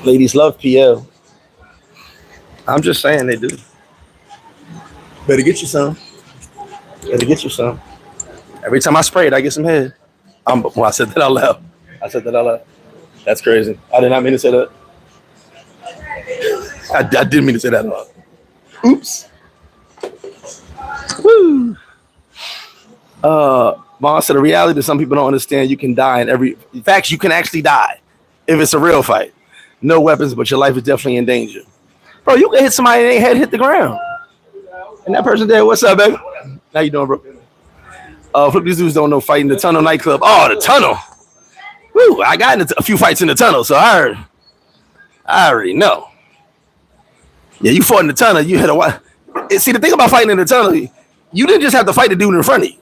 Ladies love PL. I'm just saying they do. Better get you some. Every time I spray it, I get some head. Well, I said that out loud. That's crazy. I did not mean to say that. I didn't mean to say that out loud. Oops. Woo. Mom said the reality that some people don't understand, you can die in fact, you can actually die if it's a real fight. No weapons, but your life is definitely in danger. Bro, you can hit somebody and their head hit the ground. And that person there, what's up, baby? How you doing, bro? Flip, these dudes don't know fighting the tunnel nightclub. Oh, the tunnel. Woo, I got into a few fights in the tunnel, so I already know. Yeah, you fought in the tunnel. You hit a while. See, the thing about fighting in the tunnel, you didn't just have to fight the dude in front of you.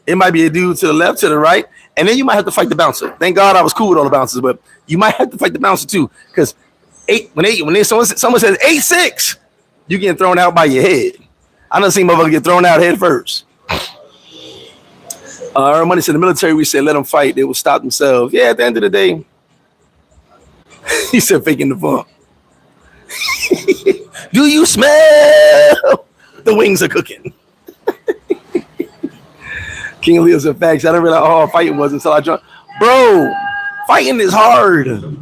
It might be a dude to the left, to the right, and then you might have to fight the bouncer. Thank God I was cool with all the bouncers, but you might have to fight the bouncer too, because when someone says 8-6, you getting thrown out by your head. I done seen motherfuckers get thrown out head first. Our money said the military, we said let them fight, they will stop themselves. Yeah, at the end of the day, he said faking the funk. Do you smell the wings are cooking? King Leo said facts. I didn't realize how hard fighting was until I joined. Bro, fighting is hard. And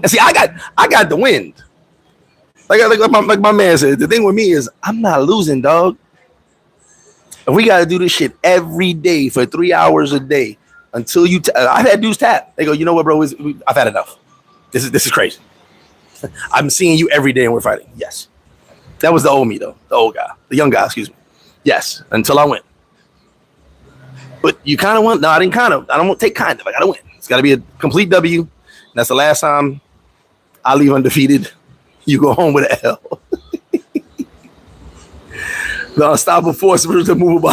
see, I got the wind. Like my man said, the thing with me is I'm not losing, dog. And we got to do this shit every day for 3 hours a day until you. I've had dudes tap. They go, you know what, bro? I've had enough. This is crazy. I'm seeing you every day and we're fighting. Yes, that was the old me though. The old guy, the young guy. Excuse me. Yes, until I win. But you kind of want. No, I didn't kind of. I don't want to take kind of. I gotta win. It's got to be a complete W. And that's the last time I leave undefeated. You go home with an L. The unstoppable force versus the movable.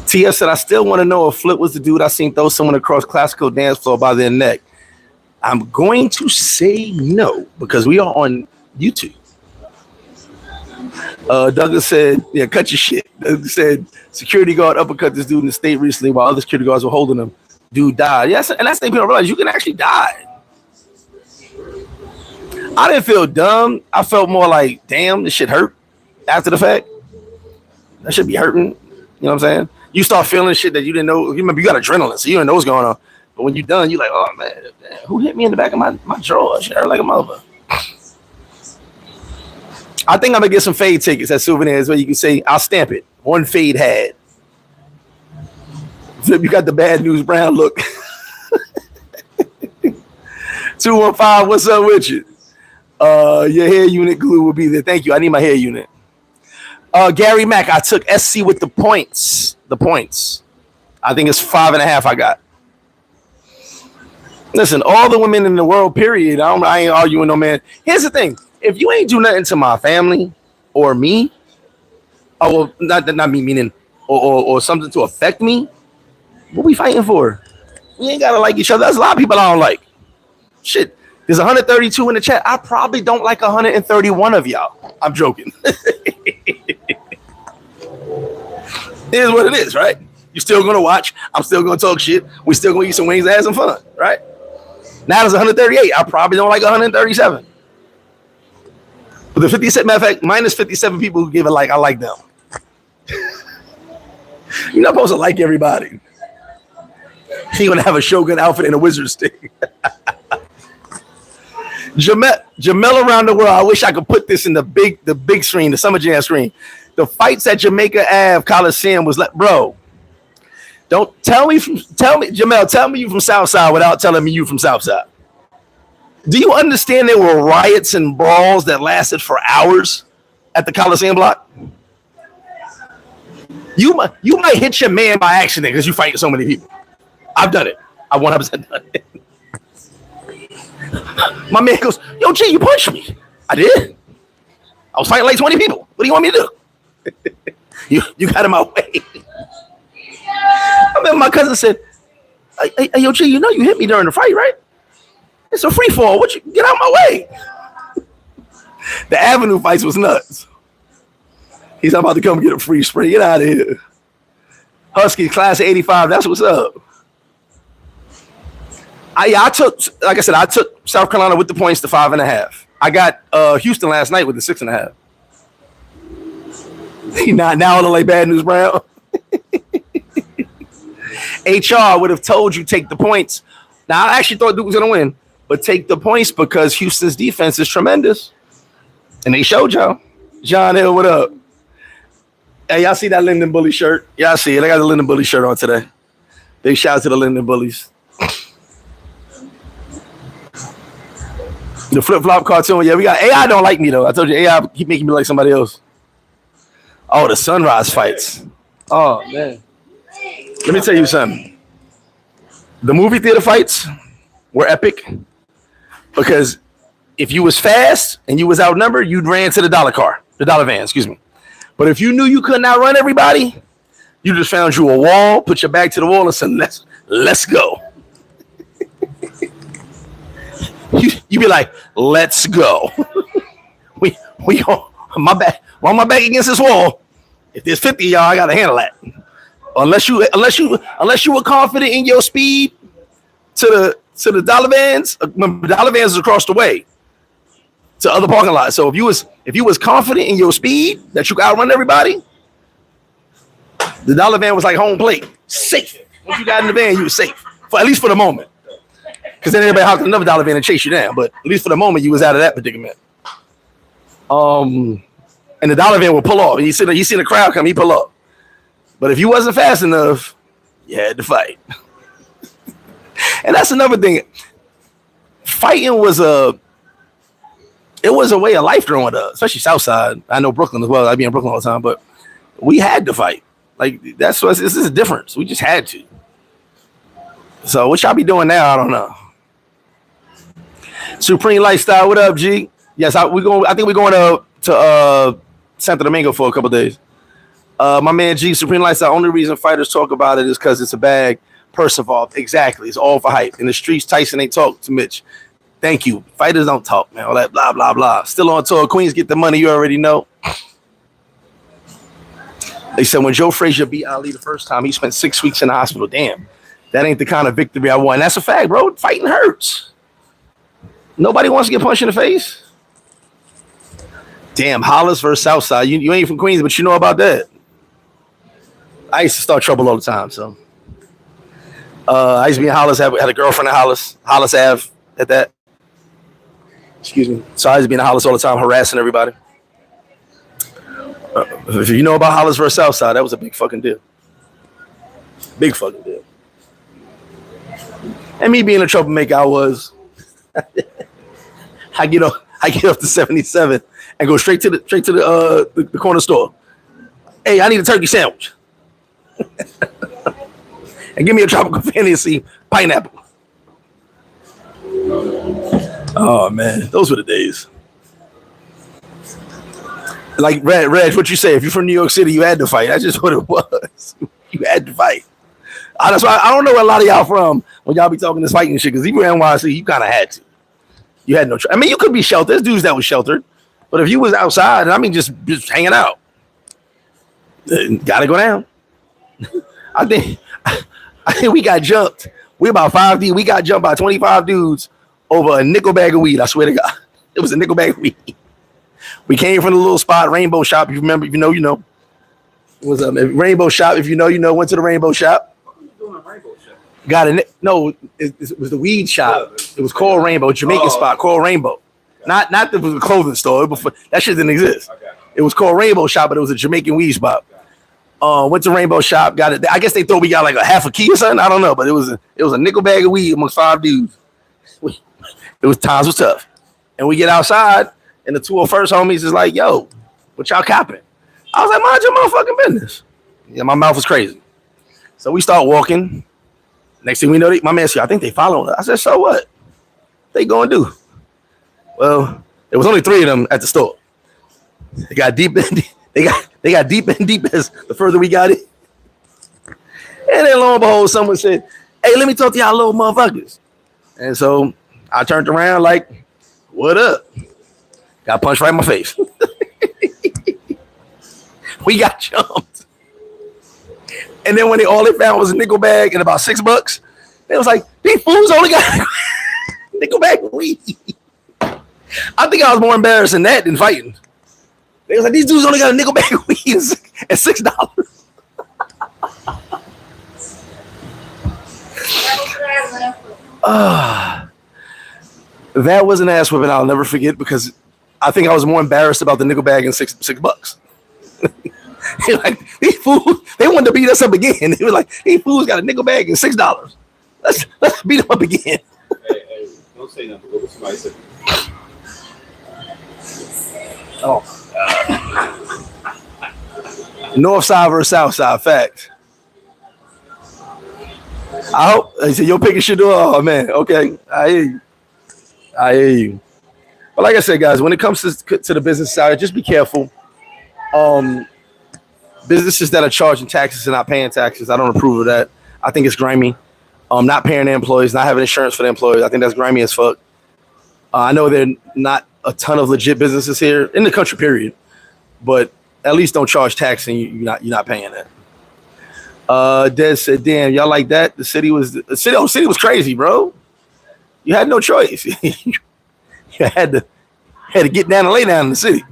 TF said, I still want to know if Flip was the dude I seen throw someone across classical dance floor by their neck. I'm going to say no, because we are on YouTube. Douglas said, yeah, cut your shit. Douglas said, security guard uppercut this dude in the state recently while other security guards were holding him. Dude died. Yes, and that's the thing people don't realize. You can actually die. I didn't feel dumb. I felt more like, damn, this shit hurt after the fact. That should be hurting. You know what I'm saying? You start feeling shit that you didn't know. You remember, you got adrenaline, so you didn't know what's going on. But when you're done, you're like, oh, man, who hit me in the back of my drawer? Shit hurt like a motherfucker. I think I'm going to get some fade tickets at Souvenirs where you can say, I'll stamp it. One fade had. Flip, you got the bad news brown look. 215, what's up with you? Your hair unit glue will be there. Thank you. I need my hair unit. Gary Mack, I took SC with the points. I think it's 5.5 I got. Listen, all the women in the world, period. I ain't arguing no man. Here's the thing. If you ain't do nothing to my family or me, or not me meaning, or something to affect me, what we fighting for? We ain't gotta like each other. There's a lot of people I don't like. Shit. There's 132 in the chat. I probably don't like 131 of y'all. I'm joking. It is what it is, right? You're still gonna watch. I'm still gonna talk shit. We're still gonna eat some wings and have some fun, right? Now there's 138. I probably don't like 137. But the 57, matter of fact, minus 57 people who give a like, I like them. You're not supposed to like everybody. You're gonna have a Shogun outfit and a wizard stick. Jamel around the world. I wish I could put this in the big screen, the Summer Jam screen. The fights at Jamaica Ave Coliseum was like, bro. Don't tell me, Jamel, tell me you from Southside without telling me you from Southside. Do you understand there were riots and brawls that lasted for hours at the Coliseum block? You might hit your man by accident because you fighting so many people. I've done it. I 100% done it. My man goes, yo, G, you punched me. I did. I was fighting like 20 people. What do you want me to do? you got in my way. I remember my cousin said, hey, yo, G, you know you hit me during the fight, right? It's a free fall. What you get out of my way? The Avenue fights was nuts. He's about to come get a free spray. Get out of here. Husky, class of 85. That's what's up. I took South Carolina with the points to 5.5. I got Houston last night with the 6.5. Now it'll like Bad News Brown. HR would have told you take the points. Now I actually thought Duke was gonna win, but take the points because Houston's defense is tremendous, and they showed y'all. John Hill, what up? Hey, y'all see that Linden Bully shirt? Y'all see it? I got the Linden Bully shirt on today. Big shout out to the Linden Bullies. The flip-flop cartoon. Yeah, we got AI. Don't like me though. I told you AI keep making me like somebody else. Oh, the sunrise fights. Oh man. Let me tell you something. The movie theater fights were epic because if you was fast and you was outnumbered, you'd ran to the dollar van, excuse me. But if you knew you couldn't outrun everybody, you just found you a wall, put your back to the wall and said, let's go. You be like, let's go. we go, my back against this wall. If there's 50 of y'all, I gotta handle that. Unless you were confident in your speed to the dollar vans. Remember, dollar vans is across the way to other parking lots. So if you was confident in your speed that you could outrun everybody, the dollar van was like home plate, safe. Once you got in the van, you were safe at least for the moment. Because then everybody hopped in another dollar van and chase you down. But at least for the moment, you was out of that predicament. And the dollar van would pull off. You see the crowd come, he pull up. But if you wasn't fast enough, you had to fight. And that's another thing. Fighting was a way of life growing up, especially Southside. I know Brooklyn as well. I be in Brooklyn all the time, but we had to fight. Like this is a difference. We just had to. So what y'all be doing now? I don't know. Supreme Lifestyle, what up, G? Yes, I think we're going to Santo Domingo for a couple days. My man G, Supreme Lifestyle, the only reason fighters talk about it is because it's a bag, purse involved. Exactly. It's all for hype. In the streets, Tyson ain't talk to Mitch. Thank you. Fighters don't talk, man. All that blah, blah, blah. Still on tour. Queens get the money. You already know. They said when Joe Frazier beat Ali the first time, he spent 6 weeks in the hospital. Damn. That ain't the kind of victory I want. That's a fact, bro. Fighting hurts. Nobody wants to get punched in the face. Damn, Hollis versus Southside. You ain't from Queens, but you know about that. I used to start trouble all the time, so. I used to be in Hollis, had a girlfriend in Hollis Ave at that. Excuse me. So I used to be in Hollis all the time, harassing everybody. If you know about Hollis versus Southside, that was a big fucking deal. Big fucking deal. And me being a troublemaker, I was. I get off the 77 and go straight to the corner store. Hey, I need a turkey sandwich. And give me a tropical fantasy pineapple. Oh man, those were the days. Like Reg, what you say? If you're from New York City, you had to fight. That's just what it was. You had to fight. That's why I don't know where a lot of y'all from when y'all be talking this fighting shit. Because even in NYC, you kind of had to. You had no choice. I mean, you could be sheltered. There's dudes that was sheltered. But if you was outside, I mean, just hanging out, gotta go down. I think we got jumped. We about 5 deep. We got jumped by 25 dudes over a nickel bag of weed. I swear to God, it was a nickel bag of weed. We came from the little spot, Rainbow Shop. If you remember, if you know, you know. What's up, man? Rainbow Shop. If you know, you know. Went to the Rainbow Shop. What are you doing at Rainbow Shop? Got it. No, it was the weed shop. It was called Rainbow, Jamaican spot called Rainbow. Not the clothing store. Before, that shit didn't exist. Okay. It was called Rainbow Shop, but it was a Jamaican weed spot. Went to Rainbow Shop, got it. I guess they thought we got like a half a key or something. I don't know, but it was a nickel bag of weed amongst 5 dudes. Times was tough. And we get outside, and the 201st homies is like, yo, what y'all copping? I was like, mind your motherfucking business. Yeah, my mouth was crazy. So we start walking. Next thing we know, my man said, I think they following us. I said, so what? They gonna do? Well, there was only 3 of them at the store. They got deep in, they got deep as the further we got it. And then lo and behold, someone said, hey, let me talk to y'all little motherfuckers. And so I turned around like, what up? Got punched right in my face. We got jumped. And then when all they found was a nickel bag and about $6, they was like, these fools only got nickel bag of weed. I think I was more embarrassed in that than fighting. They was like, these dudes only got a nickel bag of weed at $6. That was an ass whipping I'll never forget because I think I was more embarrassed about the nickel bag and $6. Like, these fools, they wanted to beat us up again. They were like, these fools got a nickel bag and $6. Let's beat them up again. Hey, don't say nothing. What somebody said. Oh. North side versus south side, fact. I hope they said your picking shit do. Oh man, okay. I hear you. But like I said, guys, when it comes to the business side, just be careful. Businesses that are charging taxes and not paying taxes, I don't approve of that. I think it's grimy. Not paying their employees, not having insurance for the employees. I think that's grimy as fuck. I know there are not a ton of legit businesses here in the country, period. But at least don't charge tax and you're not paying that. Des said, "Damn, y'all like that? The city was crazy, bro. You had no choice. You had to get down and lay down in the city."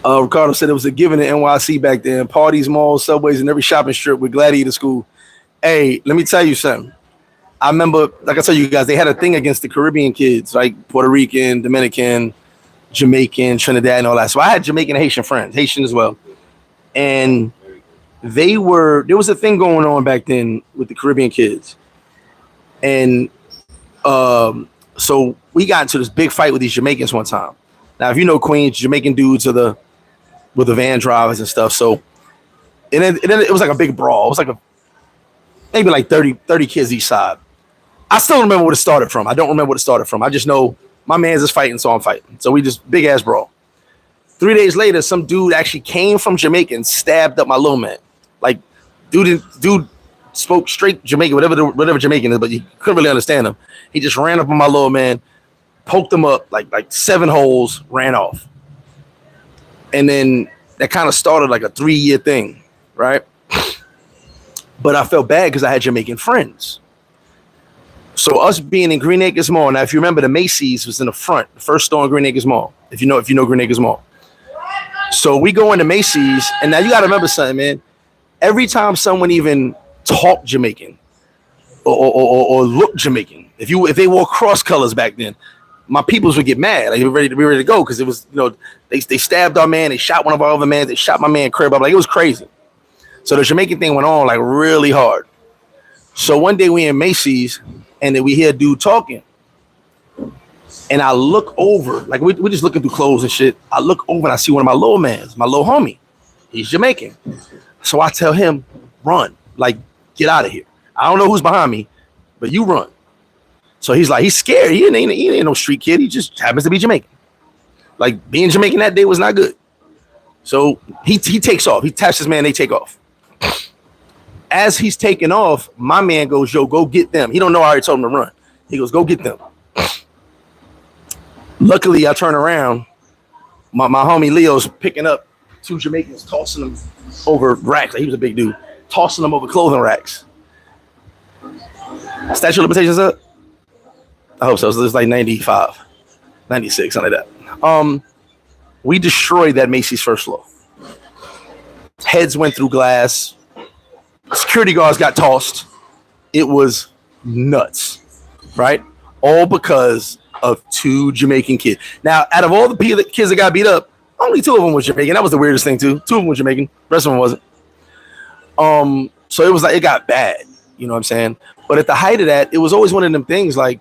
Ricardo said it was a given in NYC back then. Parties, malls, subways, and every shopping strip with Gladiator School. Hey, let me tell you something. I remember, like I told you guys, they had a thing against the Caribbean kids, like Puerto Rican, Dominican, Jamaican, Trinidad, and all that. So I had Jamaican and Haitian friends, Haitian as well. And there was a thing going on back then with the Caribbean kids. And so we got into this big fight with these Jamaicans one time. Now, if you know Queens, Jamaican dudes are with the van drivers and stuff. So and then it was like a big brawl. It was maybe like 30 kids each side. I still remember where it started from. I don't remember what it started from. I just know my man's is fighting, so I'm fighting. So we just big ass brawl. 3 days later, some dude actually came from Jamaica and stabbed up my little man. Like, dude spoke straight Jamaican, whatever Jamaican is, but you couldn't really understand him. He just ran up on my little man, poked him up like 7 holes, ran off. And then that kind of started like a 3-year thing, right? But I felt bad because I had Jamaican friends. So us being in Green Acres Mall, now if you remember, the Macy's was in the front, the first store in Green Acres Mall. If you know Green Acres Mall. So we go into Macy's, and now you got to remember something, man. Every time someone even talked Jamaican or looked Jamaican, if they wore cross colors back then, my peoples would get mad. Like, they were ready to go because it was, they stabbed our man, they shot one of our other men, they shot my man crib up. Like, it was crazy. So the Jamaican thing went on like really hard. So one day we in Macy's, and then we hear a dude talking. And I look over, like we're just looking through clothes and shit. I look over and I see one of my little mans, my little homie. He's Jamaican. So I tell him, run, like, get out of here. I don't know who's behind me, but you run. So he's like, he's scared. He ain't no street kid. He just happens to be Jamaican. Like, being Jamaican that day was not good. So he takes off. He taps his man, they take off. As he's taking off, my man goes, yo, go get them. He don't know I already told him to run. He goes, go get them. Luckily, I turn around. My homie Leo's picking up 2 Jamaicans, tossing them over racks. Like, he was a big dude. Tossing them over clothing racks. Statute of limitations up? I hope so. So it's like 95, 96, something like that. We destroyed that Macy's first floor. Heads went through glass. Security guards got tossed. It was nuts, right? All because of 2 Jamaican kids. Now, out of all the kids that got beat up, only 2 of them were Jamaican. That was the weirdest thing too. 2 of them were Jamaican. The rest of them wasn't. So it was like it got bad. You know what I'm saying? But at the height of that, it was always one of them things like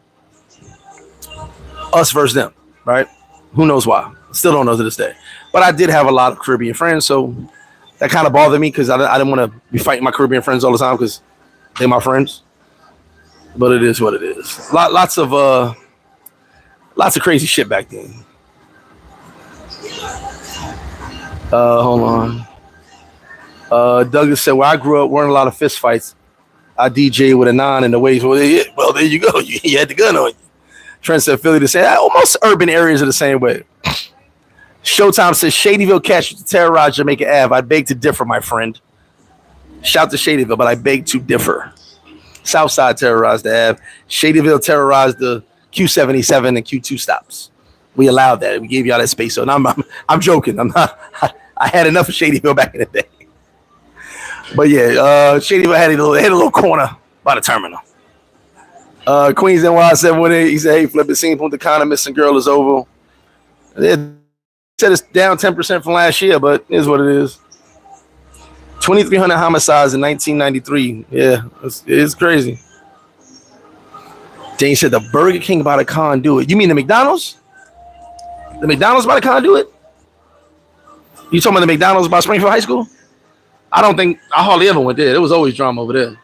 us versus them, right? Who knows why? Still don't know to this day. But I did have a lot of Caribbean friends, so that kind of bothered me because I didn't want to be fighting my Caribbean friends all the time because they're my friends. But it is what it is. Lots of crazy shit back then. Hold on. Douglas said, "Where I grew up, weren't a lot of fist fights. I DJ with a 9 in the waist." Well, there you go. You had the gun on you. Trent said, "Philly to say almost urban areas are the same way." Showtime says, "Shadyville catch to terrorize Jamaica Ave. I beg to differ, my friend." Shout to Shadyville, but I beg to differ. Southside terrorized the Ave. Shadyville terrorized the Q77 and Q2 stops. We allowed that. We gave y'all that space. So I'm joking. I'm not. I had enough of Shadyville back in the day. But yeah, Shadyville had a little corner by the terminal. Queens NY 718. He said, "Hey, Flip, it seems the kind of missing girl is over." They said it's down 10% from last year, but it is what it is. 2,300 homicides in 1993. Yeah, it's crazy. Dane said the Burger King by the conduit. You mean the McDonald's? The McDonald's by the conduit? You talking about the McDonald's by Springfield High School? I hardly ever went there. There was always drama over there.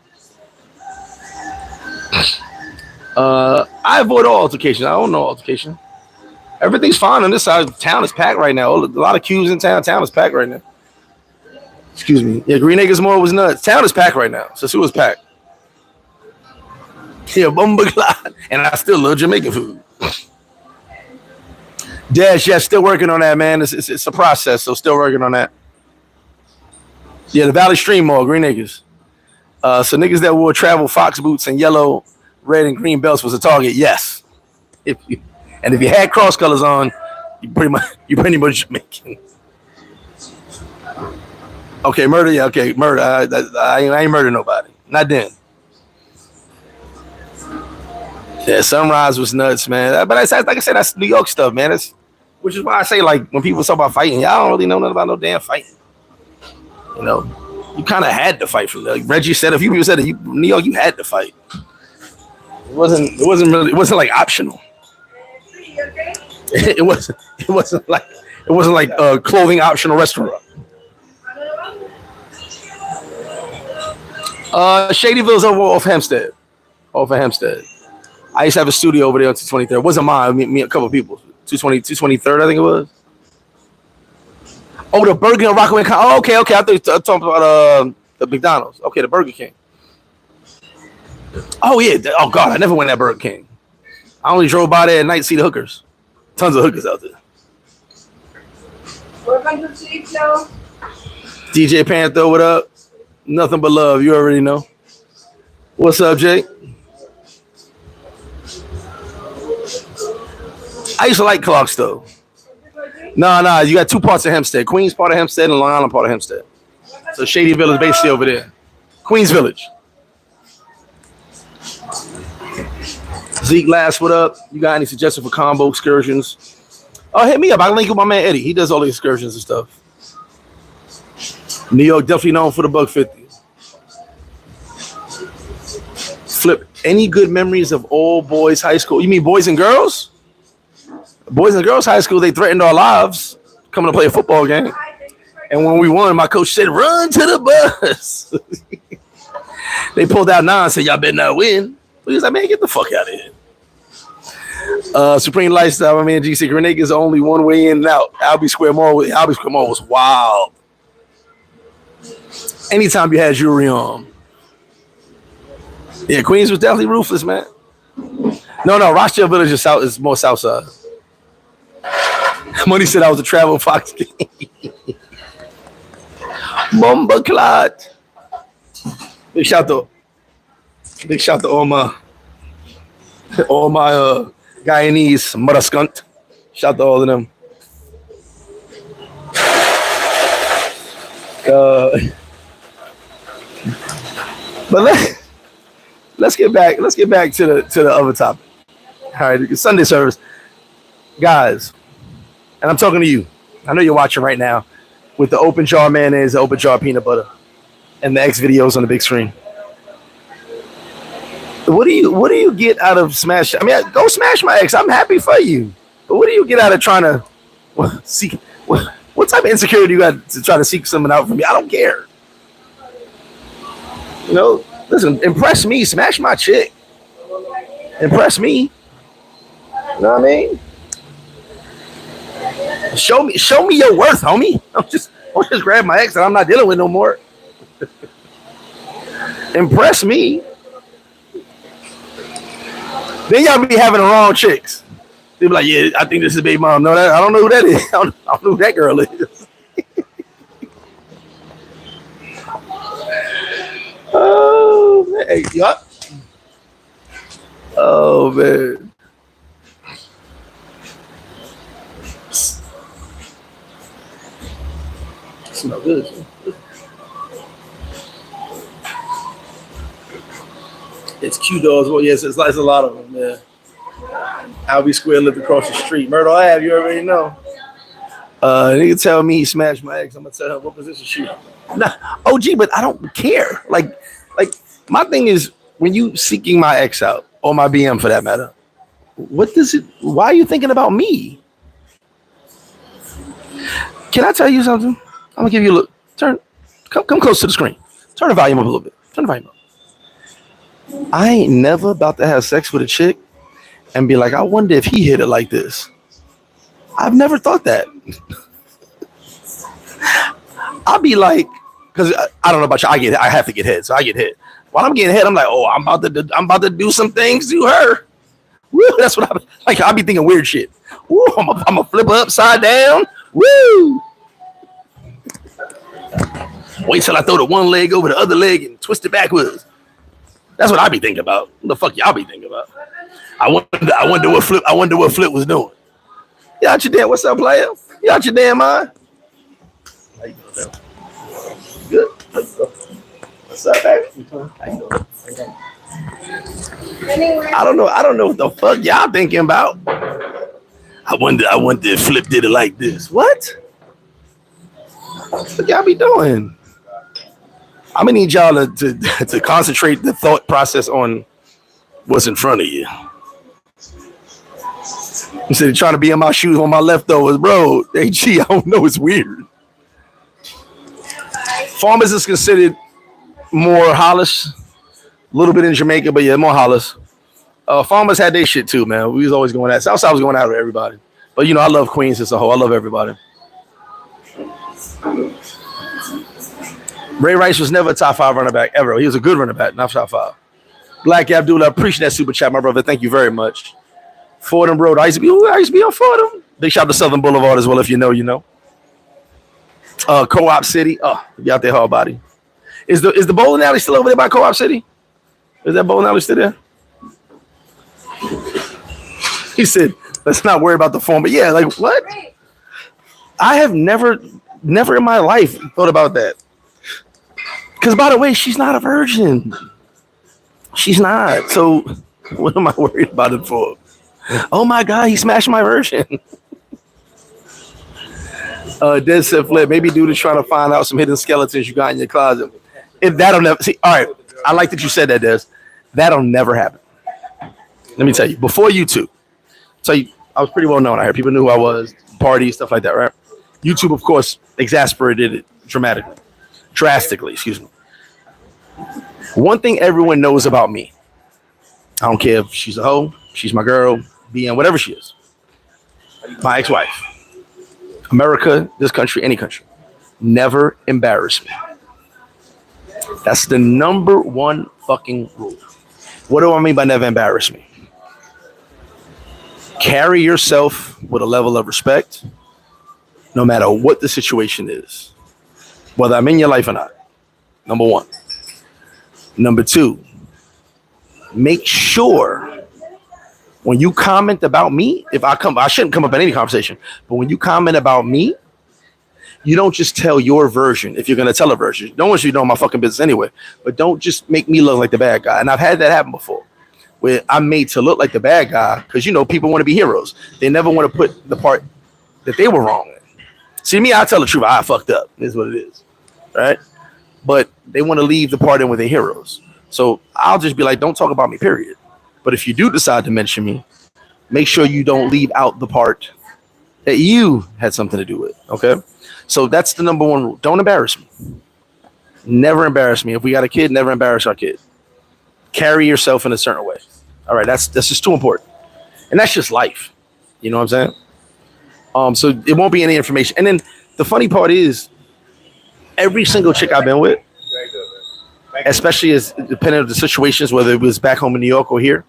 I avoid all altercation. I don't know altercation. Everything's fine on this side. Town is packed right now. A lot of queues in town. Town is packed right now. Excuse me. Yeah, Green Acres Mall was nuts. Town is packed right now. Sosua was packed. Yeah, Bumba Clyde. And I still love Jamaican food. Dash, yeah, still working on that, man. It's a process, so still working on that. Yeah, the Valley Stream Mall, Green Acres. So niggas that wore travel fox boots and yellow, red, and green belts was a target. Yes. If you had cross colors on, you pretty much Jamaican. Okay, murder. Yeah, okay, murder. I ain't murder nobody. Not then. Yeah, Sunrise was nuts, man. But like I said, that's New York stuff, man. Which is why I say, like, when people talk about fighting, y'all don't really know nothing about no damn fighting. You know, you kind of had to fight for that. Like Reggie said, a few people said, New York, you had to fight. It wasn't like optional. It wasn't like a clothing optional restaurant. Shadyville's over off Hempstead. Off of Hempstead. I used to have a studio over there on 223rd. It wasn't mine. Me a couple of people. 223rd, I think it was. Oh, the Burger and Rockaway. Oh, okay. I thought you were talking about the McDonald's. Okay, the Burger King. Oh, yeah. Oh, God. I never went to Burger King. I only drove by there at night to see the hookers. Tons of hookers out there. Welcome to Sleep Show. DJ Panther, what up? Nothing but love. You already know. What's up, Jake? I used to like Clarks, though. No, you got 2 parts of Hempstead. Queens part of Hempstead and Long Island part of Hempstead. So Shadyville is basically over there. Queens Village. Zeke Last, what up? You got any suggestions for combo excursions? Oh, hit me up. I can link with my man Eddie. He does all the excursions and stuff. New York definitely known for the $1.50. Flip, any good memories of all boys high school? You mean boys and girls? Boys and girls high school, they threatened our lives coming to play a football game. And when we won, my coach said, "Run to the bus." They pulled out 9 and said, "Y'all better not win." He was like, "Man, get the fuck out of here." Supreme Lifestyle, my man GC Grenade is only one way in and out. Albee Square Mall was wild. Anytime you had jewelry on. Yeah, Queens was definitely ruthless, man. No, Rothschild Village is more south side. Money said I was a travel fox king. Mumba Clot. Big shout to all my Guyanese mother skunt. Shout to all of them. But let's get back to the other topic. All right, Sunday service, guys, and I'm talking to you. I know you're watching right now with the open jar mayonnaise, the open jar peanut butter, and the X videos on the big screen. What do you get out of smash? I mean, go smash my ex. I'm happy for you. But what do you get out of trying to seek? What type of insecurity you got to try to seek someone out from me? I don't care. You know, listen, impress me, smash my chick. Impress me. You know what I mean? Show me your worth, homie. Don't just grab my ex that I'm not dealing with no more. Impress me. Then y'all be having the wrong chicks. They be like, yeah, I think this is baby mom. No, I don't know who that is. I don't know who that girl is. Oh, man. Hey, yup. Oh, man. Smell good. It's Q dogs. Well, yes, it's a lot of them, man. Albee Square lived across the street. Myrtle Ave, you already know. Nigga tell me he smashed my ex. I'm gonna tell him what position she. Nah, OG, but I don't care. Like my thing is when you seeking my ex out or my BM for that matter. What does it? Why are you thinking about me? Can I tell you something? I'm gonna give you a look. Come close to the screen. Turn the volume up a little bit. Turn the volume up. I ain't never about to have sex with a chick and be like, I wonder if he hit it like this. I've never thought that. I'll be like, because I don't know about you, I have to get hit, so I get hit. While I'm getting hit, I'm like, oh, I'm about to do some things to her. Woo, that's what I'll be thinking weird shit. Woo, I'm gonna flip her upside down. Woo. Wait till I throw the one leg over the other leg and twist it backwards. That's what I be thinking about. What the fuck y'all be thinking about? I wonder what Flip was doing. You out your damn, what's up, player? You out your damn mind? How you doing, good. What's up, baby? How you doing? I don't know what the fuck y'all thinking about. I wonder if Flip did it like this. What? What y'all be doing? I'm gonna need y'all to concentrate the thought process on what's in front of you. Instead of trying to be in my shoes on my leftovers, bro. Hey, gee, I don't know. It's weird. Farmers is considered more Hollis, a little bit in Jamaica, but yeah, more Hollis. Farmers had their shit too, man. We was always going at Southside was going out with everybody, but you know I love Queens as a whole. I love everybody. Ray Rice was never a top 5 running back ever. He was a good running back, not top 5. Black Abdullah, appreciate that super chat, my brother. Thank you very much. Fordham Road. I used to be on Fordham. Big shout out to Southern Boulevard as well. If you know, you know. Co-op City. Oh, you out there, hard body. Is the bowling alley still over there by Co-op City? Is that bowling alley still there? He said, let's not worry about the phone. But yeah, like what? I have never in my life thought about that. Because by the way, she's not a virgin. She's not. So what am I worried about it for? Oh my God, he smashed my virgin. Des said, Flip, maybe dude is trying to find out some hidden skeletons you got in your closet. If that'll never see, all right. I like that you said that, Des. That'll never happen. Let me tell you, before YouTube, I was pretty well known. I heard people knew who I was, parties, stuff like that, right? YouTube, of course, exasperated it drastically, excuse me. One thing everyone knows about me, I don't care if she's a hoe, she's my girl, BM, whatever she is, my ex-wife, America, this country, any country, never embarrass me. That's the number one fucking rule. What do I mean by never embarrass me? Carry yourself with a level of respect, no matter what the situation is, whether I'm in your life or not. Number one. Number two, make sure when you comment about me, I shouldn't come up in any conversation, but when you comment about me, you don't just tell your version if you're going to tell a version. No one should know my fucking business anyway, but don't just make me look like the bad guy. And I've had that happen before. where I'm made to look like the bad guy because people want to be heroes. They never want to put the part that they were wrong in. See me, I tell the truth. I fucked up. Is what it is, right? But they want to leave the part in where they're heroes. So I'll just be like, don't talk about me, period. But if you do decide to mention me, make sure you don't leave out the part that you had something to do with. Okay, so that's the number one rule. Don't embarrass me. Never embarrass me. If we got a kid, never embarrass our kid. Carry yourself in a certain way. All right, that's just too important. And that's just life. You know what I'm saying? So it won't be any information. And then the funny part is, every single chick I've been with, especially as depending on the situations, whether it was back home in New York or here,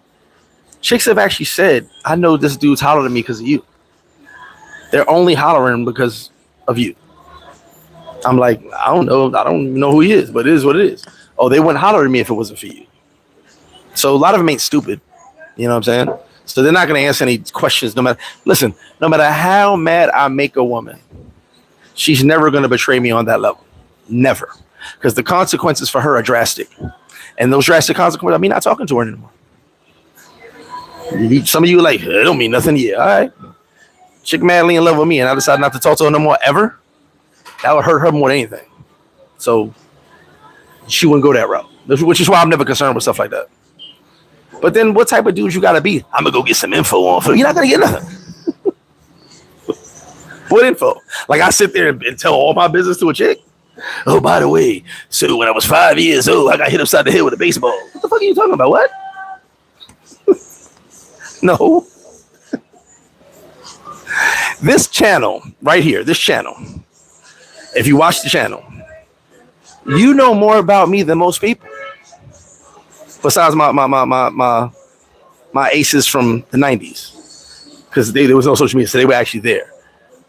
chicks have actually said, I know this dude's hollering at me because of you. They're only hollering because of you. I'm like, I don't know. I don't know who he is, but it is what it is. Oh, they wouldn't holler at me if it wasn't for you. So a lot of them ain't stupid. You know what I'm saying? So they're not going to answer any questions. No matter how mad I make a woman, she's never going to betray me on that level. Never. Because the consequences for her are drastic. And those drastic consequences, I mean, not talking to her anymore. Some of you are like, it don't mean nothing. Yeah, all right. Chick madly in love with me and I decide not to talk to her no more ever. That would hurt her more than anything. So she wouldn't go that route. Which is why I'm never concerned with stuff like that. But then what type of dude you got to be? I'm going to go get some info on for you. You're not going to get nothing. What info? Like I sit there and tell all my business to a chick? Oh, by the way, so when I was 5 years old, I got hit upside the head with a baseball. What the fuck are you talking about? What? No. This channel right here, this channel, if you watch the channel, you know more about me than most people. Besides my aces from the 90s. Because there was no social media, so they were actually there.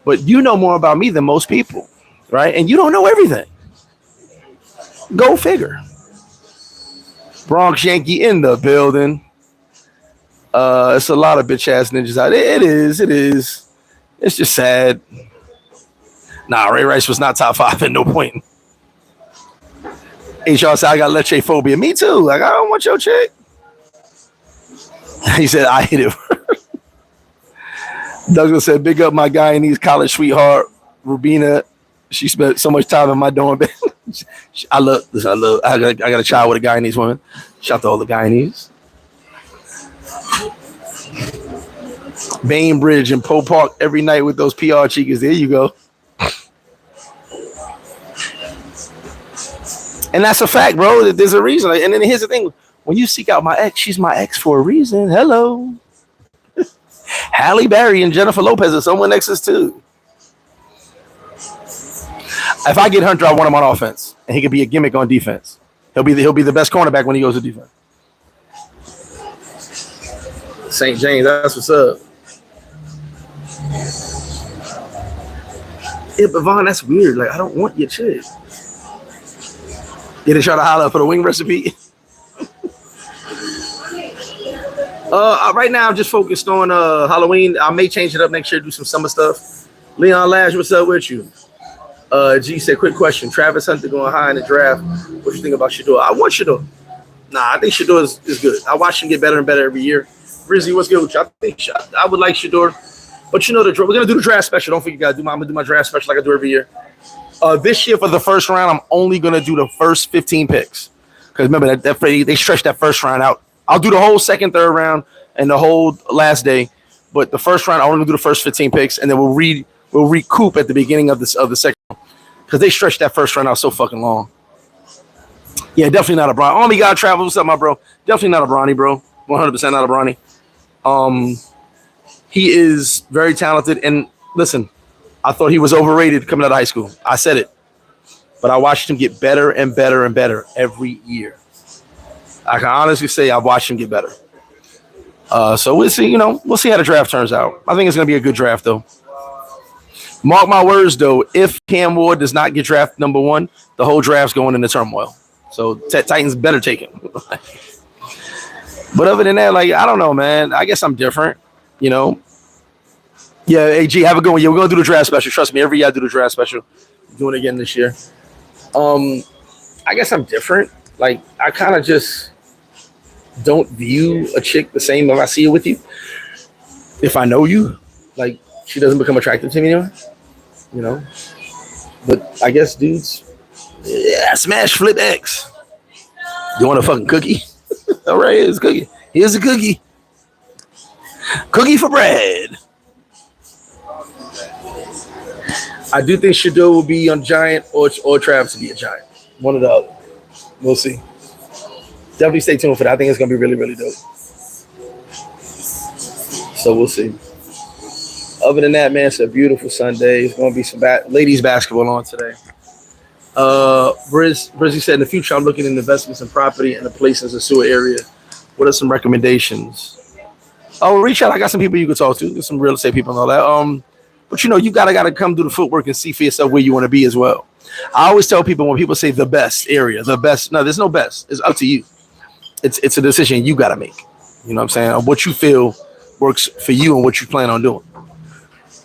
But you know more about me than most people, right? And you don't know everything. Go figure. Bronx Yankee in the building. It's a lot of bitch ass ninjas out there. It is. It's just sad. Nah, Ray Rice was not top 5 at no point. HR said, I got leche phobia. Me too. Like, I don't want your chick. He said, I hate it. Douglas said, big up my Guyanese college sweetheart, Rubina. She spent so much time in my dorm bed. I got a child with a Guyanese woman. Shout out to all the Guyanese. Bainbridge and Poe Park every night with those PR cheekers. There you go. And that's a fact, bro. There's a reason. And then here's the thing. When you seek out my ex, she's my ex for a reason. Hello. Halle Berry and Jennifer Lopez are someone exes too. If I get Hunter, I want him on offense. And he could be a gimmick on defense. He'll be the best cornerback when he goes to defense. St. James, that's what's up. Yeah, but Vaughn, that's weird. Like, I don't want your chick. Yeah, they try to holler for the wing recipe. Right now, I'm just focused on Halloween. I may change it up next year, do some summer stuff. Leon Lash, what's up with you? G said, quick question. Travis Hunter going high in the draft. What you think about Shador? I want Shador. Nah, I think Shador is good. I watch him get better and better every year. Rizzy, what's good with you? I think I would like Shador. But you know, we're going to do the draft special. Don't forget, I'm going to do my draft special like I do every year. This year for the first round, I'm only going to do the first 15 picks. Because remember, they stretched that first round out. I'll do the whole second, third round, and the whole last day. But the first round, I only do the first 15 picks, and then we'll recoup at the beginning of the second round. Because they stretched that first round out so fucking long. Yeah, definitely not a Bronny. Army God Travel, what's up, my bro? Definitely not a Bronny, bro. 100% not a Bronny. He is very talented. And listen, I thought he was overrated coming out of high school. I said it. But I watched him get better and better and better every year. I can honestly say I've watched him get better. So we'll see, we'll see how the draft turns out. I think it's going to be a good draft, though. Mark my words, though, if Cam Ward does not get drafted number 1, the whole draft's going into turmoil. So Titans better take him. But other than that, like, I don't know, man. I guess I'm different, Yeah, AG, have a good one. Yeah, we're going to do the draft special. Trust me, every year I do the draft special. I'm doing it again this year. I guess I'm different. Like, I kind of just don't view a chick the same if I see her with you. If I know you, like she doesn't become attractive to me anymore, you know. But I guess dudes, yeah, smash flip X. You want a fucking cookie? All right, here's a cookie. Here's a cookie. Cookie for bread. I do think Shadow will be on Giant or Travis will be a Giant. One or the other. We'll see. Definitely stay tuned for that. I think it's going to be really, really dope. So we'll see. Other than that, man, it's a beautiful Sunday. It's going to be some ladies basketball on today. Brizzy said, in the future, I'm looking at investments in property and the places in the Sosua area. What are some recommendations? Oh, reach out. I got some people you can talk to. There's some real estate people and all that. But you know, you gotta come do the footwork and see for yourself where you want to be as well. I always tell people when people say the best area, the best. No, there's no best. It's up to you. It's a decision you gotta make. You know what I'm saying? What you feel works for you and what you plan on doing.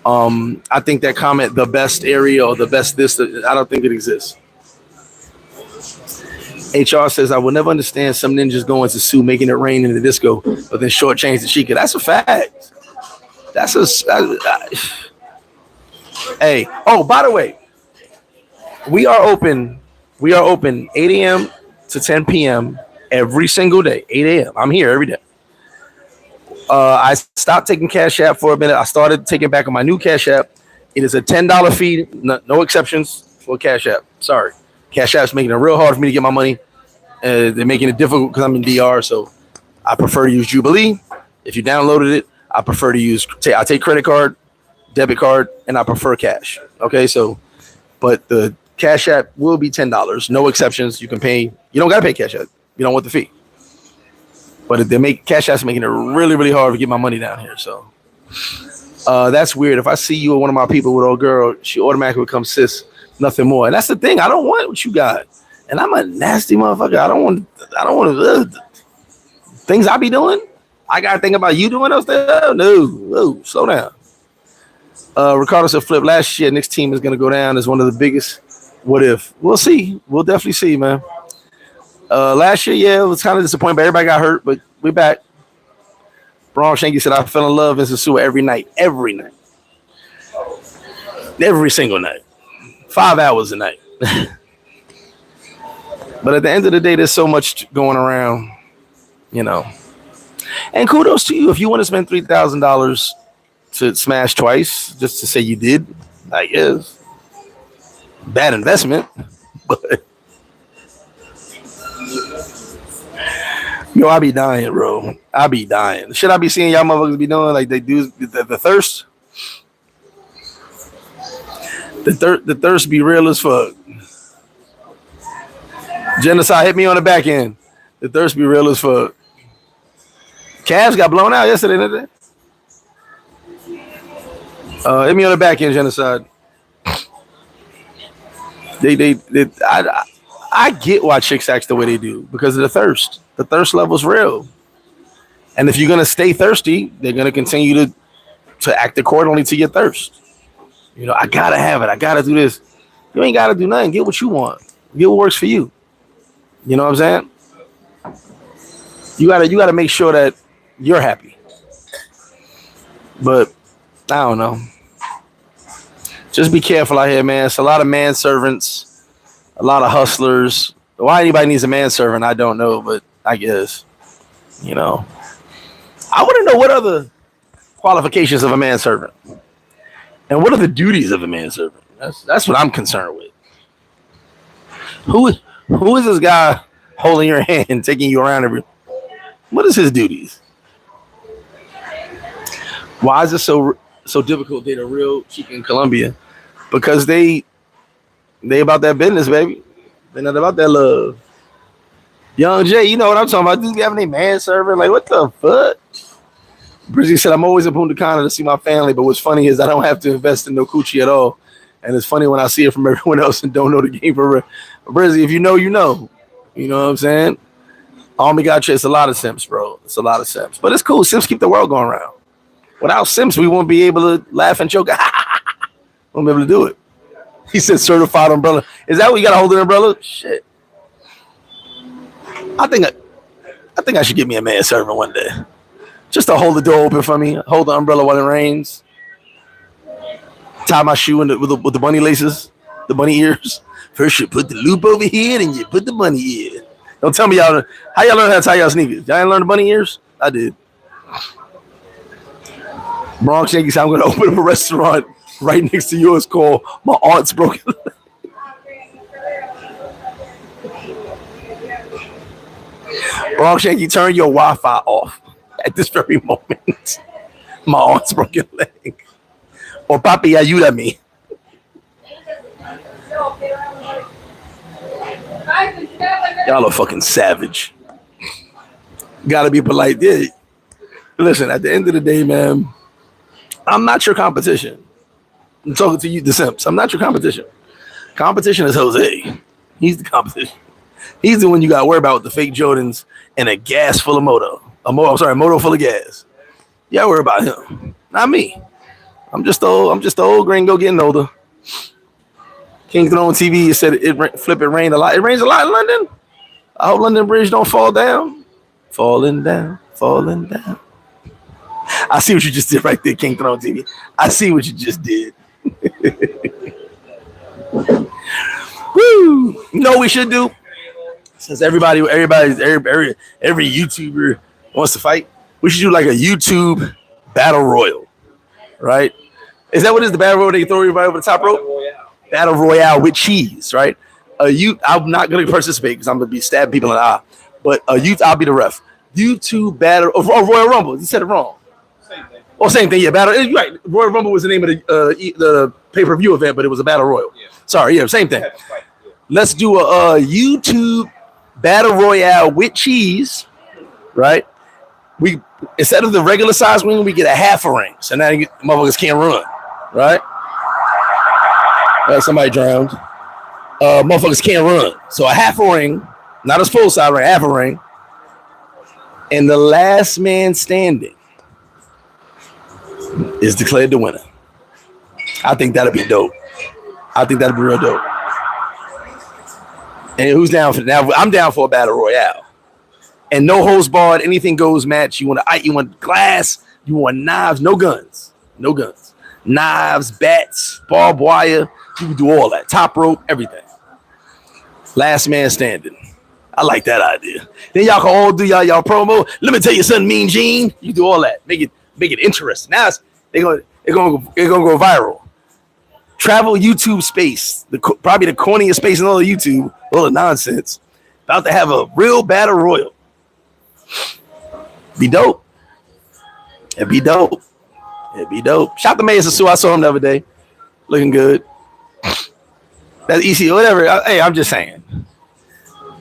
I think that comment, the best area or the best this, I don't think it exists. HR says, I will never understand some ninjas going to sue, making it rain in the disco, but then shortchange the Chica. That's a fact. That's hey. Oh, by the way, we are open 8 a.m. to 10 p.m. every single day. 8 a.m. I'm here every day. I stopped taking Cash App for a minute. I started taking back on my new Cash App. It is a $10 fee, no exceptions for Cash App. Sorry. Cash App's making it real hard for me to get my money. They're making it difficult because I'm in DR, so I prefer to use Jubilee. If you downloaded it, I prefer to use, I take credit card, debit card, and I prefer cash. Okay, so, but the Cash App will be $10. No exceptions. You can pay, you don't got to pay Cash App. You don't want the fee. But if they make Cash App's making it really, really hard to get my money down here. So that's weird. If I see you or one of my people with old girl, she automatically becomes sis, nothing more. And that's the thing. I don't want what you got. And I'm a nasty motherfucker. I don't want things I be doing. I gotta think about you doing those things. No, slow down. Ricardo said, Flip, last year, Nick's team is gonna go down as one of the biggest. What if? We'll see. We'll definitely see, man. Last year, yeah, it was kind of disappointing, but everybody got hurt, but we're back. Braun Shanky said, I fell in love in Sosua every night. Every single night. 5 hours a night. But at the end of the day, there's so much going around, you know. And kudos to you. If you want to spend $3,000 to smash twice, just to say you did, I guess. Bad investment, but yo, I be dying, bro. I be dying. Should I be seeing y'all motherfuckers be doing like they do the thirst? The thirst be real as fuck. Genocide hit me on the back end. The thirst be real as fuck. Cavs got blown out yesterday, didn't they? Hit me on the back end, Genocide. I get why chicks act the way they do because of the thirst. The thirst level's real. And if you're gonna stay thirsty, they're gonna continue to act accordingly to your thirst. You know, I gotta have it. I gotta do this. You ain't gotta do nothing. Get what you want. Get what works for you. You know what I'm saying? You gotta make sure that you're happy. But I don't know. Just be careful out here, man. It's a lot of manservants, a lot of hustlers. Why anybody needs a manservant, I don't know, but I guess, you know. I want to know what are the qualifications of a manservant, and what are the duties of a manservant. That's what I'm concerned with. Who is this guy holding your hand and taking you around what is his duties? Why is it so difficult to date a real chick in Colombia? Because they about that business, baby. They're not about that love. Young Jay, you know what I'm talking about. Dudes be having a manservant. Like, what the fuck? Brizzy said, I'm always in Punta Cana to see my family, but what's funny is I don't have to invest in no coochie at all. And it's funny when I see it from everyone else and don't know the game for real. Brizzy, if you know, you know. You know what I'm saying? Oh my God, it's a lot of simps, bro. It's a lot of simps. But it's cool. Simps keep the world going around. Without simps, we won't be able to laugh and joke. Won't be able to do it. He said certified umbrella. Is that what you got to hold an umbrella? Shit. I think I think I should get me a manservant one day. Just to hold the door open for me, hold the umbrella while it rains, tie my shoe with the bunny laces, the bunny ears. First you put the loop over here, and you put the bunny ear. Don't tell me y'all how y'all learn how to tie y'all sneakers. Y'all ain't learn the bunny ears? I did. Bronx Yankees, I'm going to open up a restaurant right next to yours called My Aunt's Broken Leg. Bronx Yankee, turn your Wi-Fi off at this very moment. My Aunt's Broken Leg. Or Papi, ayúdame. Y'all are fucking savage. Gotta be polite. Yeah. Listen, at the end of the day, man, I'm not your competition. I'm talking to you, the simps. I'm not your competition. Competition is Jose. He's the competition. He's the one you got to worry about with the fake Jordans and a gas full of moto. A moto full of gas. You got to worry about him. Not me. I'm just the old gringo getting older. King Throne TV said it rained a lot. It rains a lot in London. I hope London Bridge don't fall down. Falling down. I see what you just did right there, King Throne TV. I see what you just did. Woo! You know what we should do? Since every YouTuber wants to fight, we should do like a YouTube battle royal, right? Is that what it is? The battle royal? They throw everybody over the top rope? Battle royale with cheese, right? I'm not going to participate because I'm going to be stabbing people in the eye. But I'll be the ref. YouTube battle Royal Rumble. You said it wrong. Same thing. Oh, same thing. Yeah, battle. You're right. Royal Rumble was the name of the pay-per-view event, but it was a battle royal. Yeah. Sorry, yeah, same thing. Let's do a YouTube battle royale with cheese, right? We instead of the regular size ring, we get a half a ring, so now motherfuckers can't run, right? Somebody drowned. Motherfuckers can't run, so a half a ring, not a full size ring, half a ring, and the last man standing is declared the winner. I think that'd be dope. I think that'd be real dope. And who's down for now? I'm down for a battle royale. And no holds barred, anything goes match. You want glass, you want knives, no guns. No guns. Knives, bats, barbed wire. You can do all that. Top rope, everything. Last man standing. I like that idea. Then y'all can all do y'all promo. Let me tell you something, Mean Gene. You do all that. Make it interesting. Now they're gonna go viral. Travel YouTube space, probably the corniest space in all of YouTube, all the nonsense. About to have a real battle royal. Be dope. It'd be dope. Shout out to Mayor Sosua. I saw him the other day. Looking good. That's easy, whatever. Hey, I'm just saying.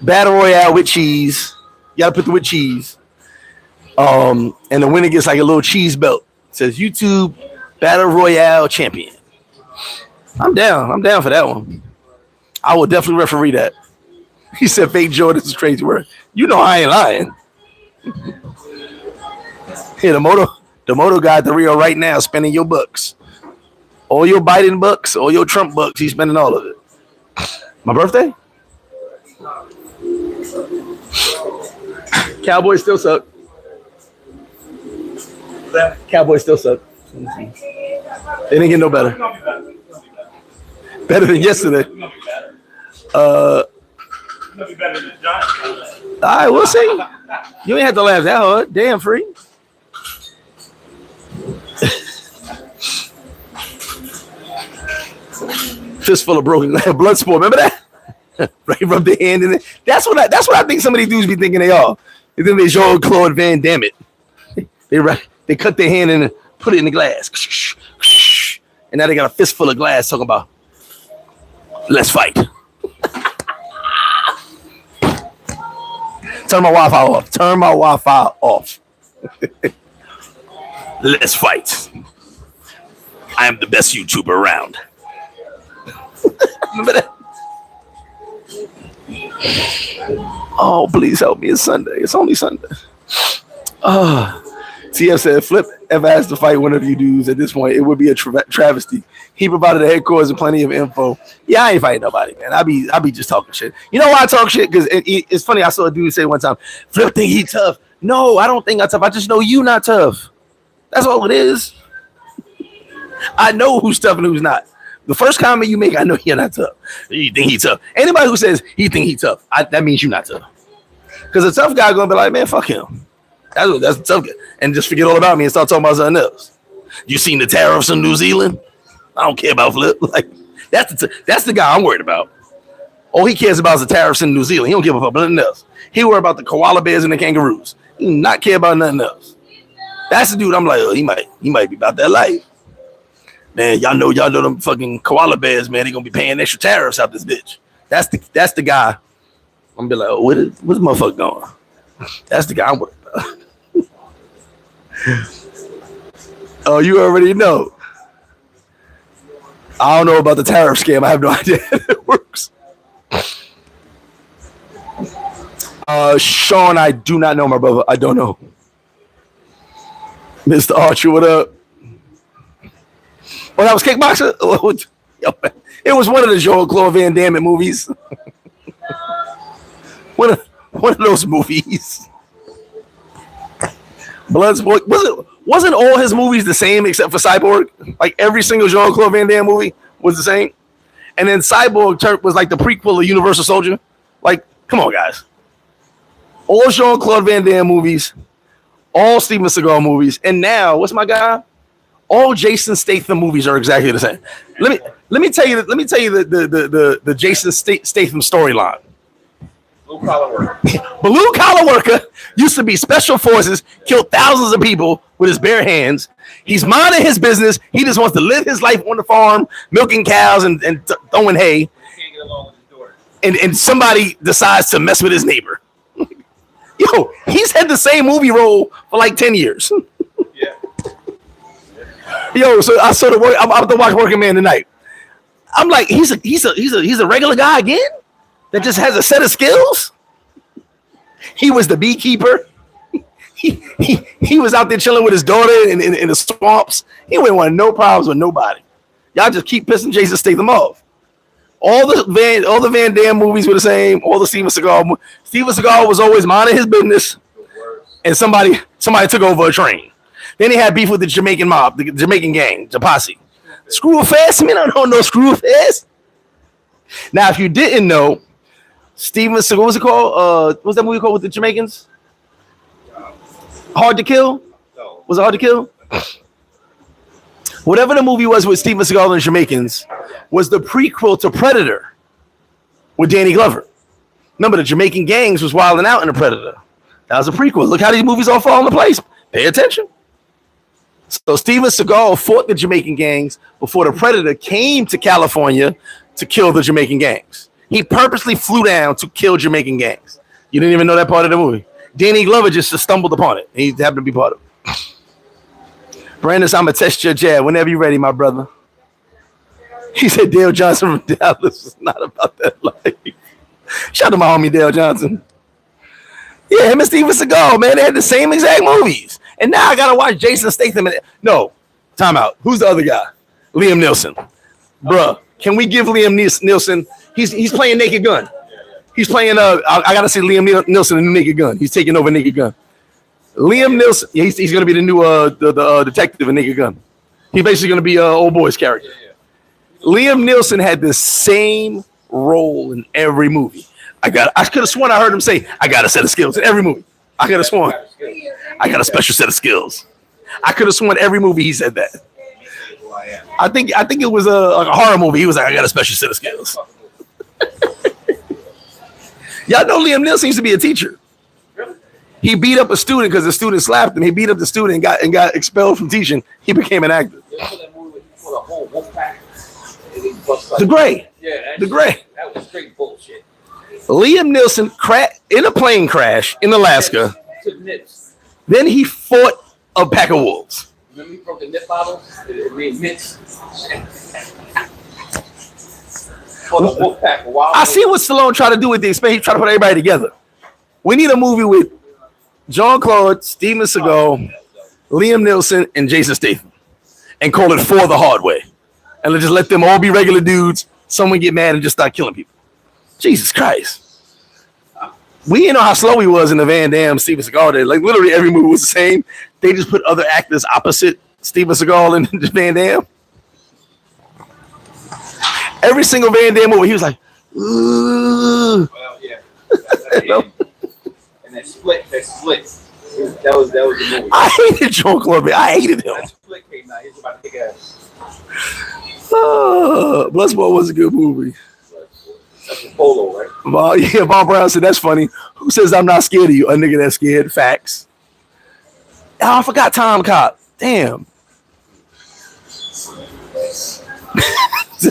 Battle royale with cheese. You gotta put the with cheese. And the winner gets like a little cheese belt. It says YouTube Battle Royale Champion. I'm down for that one. I will definitely referee that. He said fake Jordan is a crazy word. You know I ain't lying. Here, the moto guy at the Rio right now spending your bucks. All your Biden bucks, all your Trump bucks, he's spending all of it. My birthday? Cowboys still suck. Cowboys still suck. They didn't get no better. Better than yesterday. All right, we'll see. You ain't have to laugh that hard. Damn free. Fistful of broken blood sport. Remember that? Right, rub their hand in it. That's what I think some of these dudes be thinking they are. They think they Jean-Claude Van Damme it. They cut their hand and put it in the glass. And now they got a fistful of glass talking about, let's fight. Turn my Wi-Fi off. Let's fight. I am the best YouTuber around. Remember that? Oh, please help me. It's Sunday. It's only Sunday. TF said, Flip ever asked to fight one of you dudes at this point, it would be a travesty. He provided the headquarters and plenty of info. Yeah, I ain't fighting nobody, man. I be just talking shit. You know why I talk shit? Because it's funny. I saw a dude say one time, Flip think he tough. No, I don't think I'm tough. I just know you not tough. That's all it is. I know who's tough and who's not. The first comment you make, I know you're not tough. You think he tough. Anybody who says he think he tough, that means you're not tough. Because a tough guy gonna be like, man, fuck him. That's a tough guy. And just forget all about me and start talking about something else. You seen the tariffs in New Zealand? I don't care about Flip. Like that's the guy I'm worried about. All he cares about is the tariffs in New Zealand. He don't give a fuck about nothing else. He worry about the koala bears and the kangaroos. He do not care about nothing else. That's the dude I'm like, oh, he might be about that life. Man, y'all know them fucking koala bears, man. They gonna be paying extra tariffs out this bitch. That's the guy. I'm gonna be like, oh, where's the motherfucker going? That's the guy I'm worried about. Oh, you already know. I don't know about the tariff scam. I have no idea how it works. Sean, I do not know, my brother. I don't know. Mr. Archer, what up? Oh, that was Kickboxer? It was one of the Jean-Claude Van Damme movies. one of those movies. Bloodsport. Wasn't all his movies the same except for Cyborg? Like every single Jean-Claude Van Damme movie was the same. And then Cyborg was like the prequel of Universal Soldier. Like, come on, guys. All Jean-Claude Van Damme movies, all Steven Seagal movies, and now, what's my guy? All Jason Statham movies are exactly the same. Let me tell you the Jason Statham storyline. Blue collar worker. Blue collar worker used to be special forces, killed thousands of people with his bare hands. He's minding his business. He just wants to live his life on the farm, milking cows and throwing hay. He can't get along with his daughter. And somebody decides to mess with his neighbor. Yo, he's had the same movie role for like 10 years. Yeah. Yo, so I saw the work. I'm about to watch Working Man tonight. I'm like, he's a regular guy again that just has a set of skills. He was the beekeeper. He was out there chilling with his daughter in the swamps. He wouldn't want no problems with nobody. Y'all just keep pissing Jason Statham off. All the Van Damme movies were the same. All the Steven Seagal. Steven Seagal was always minding his business, and somebody took over a train. Then he had beef with the Jamaican mob, the Jamaican gang, the posse. Screw Fest, man, I don't know Screw Fest. Now, if you didn't know, Steven Seagal, what was it called? What's that movie called with the Jamaicans? Hard to Kill? Was it Hard to Kill? Whatever the movie was with Steven Seagal and the Jamaicans was the prequel to Predator with Danny Glover. Remember, the Jamaican gangs was wilding out in the Predator. That was a prequel. Look how these movies all fall into place. Pay attention. So Steven Seagal fought the Jamaican gangs before the Predator came to California to kill the Jamaican gangs. He purposely flew down to kill Jamaican gangs. You didn't even know that part of the movie. Danny Glover just stumbled upon it. He happened to be part of it. Brandon, I'm going to test your jab whenever you're ready, my brother. He said Dale Johnson from Dallas is not about that life. Shout out to my homie Dale Johnson. Yeah, him and Steven Seagal, man, they had the same exact movies. And now I got to watch Jason Statham. No, time out. Who's the other guy? Liam Neeson. Bruh, can we give Liam Neeson? He's playing Naked Gun. He's playing, I got to see Liam Neeson in the Naked Gun. He's taking over Naked Gun. Liam Neeson, he's going to be the new the detective in Naked Gun. He's basically going to be old boy's character. Liam Neeson had the same role in every movie. I could have sworn I heard him say, I got a set of skills in every movie. I could have sworn. I got a special set of skills. I could have sworn every movie he said that. I think it was like a horror movie. He was like, I got a special set of skills. Y'all know Liam Neeson used to be a teacher. He beat up a student because the student slapped him. He beat up the student and got expelled from teaching. He became an actor. The Gray. Yeah, The Gray. That was straight bullshit. Liam Neeson in a plane crash in Alaska. Then he fought a pack of wolves. Remember he broke the nip bottle? It made mitts. I see what Stallone tried to do with the expansion. He tried to put everybody together. We need a movie with Jean-Claude, Steven Seagal, Liam Neeson, and Jason Statham, and call it For the Hard Way, and just let them all be regular dudes. Someone get mad and just start killing people. Jesus Christ. We didn't know how slow he was in the Van Damme Steven Seagal day. Like literally every movie was the same. They just put other actors opposite Steven Seagal and Van Damme. Every single Van Damme movie, he was like, ooh. Well, yeah. And that split. That was the movie. I hated Joe Club. I hated him. That split came out. He was about to kick ass. Bloodsport was a good movie. That's a polo, right? Bob Brown said, that's funny. Who says I'm not scared of you? A nigga that's scared. Facts. Oh, I forgot Tom Cop. Damn.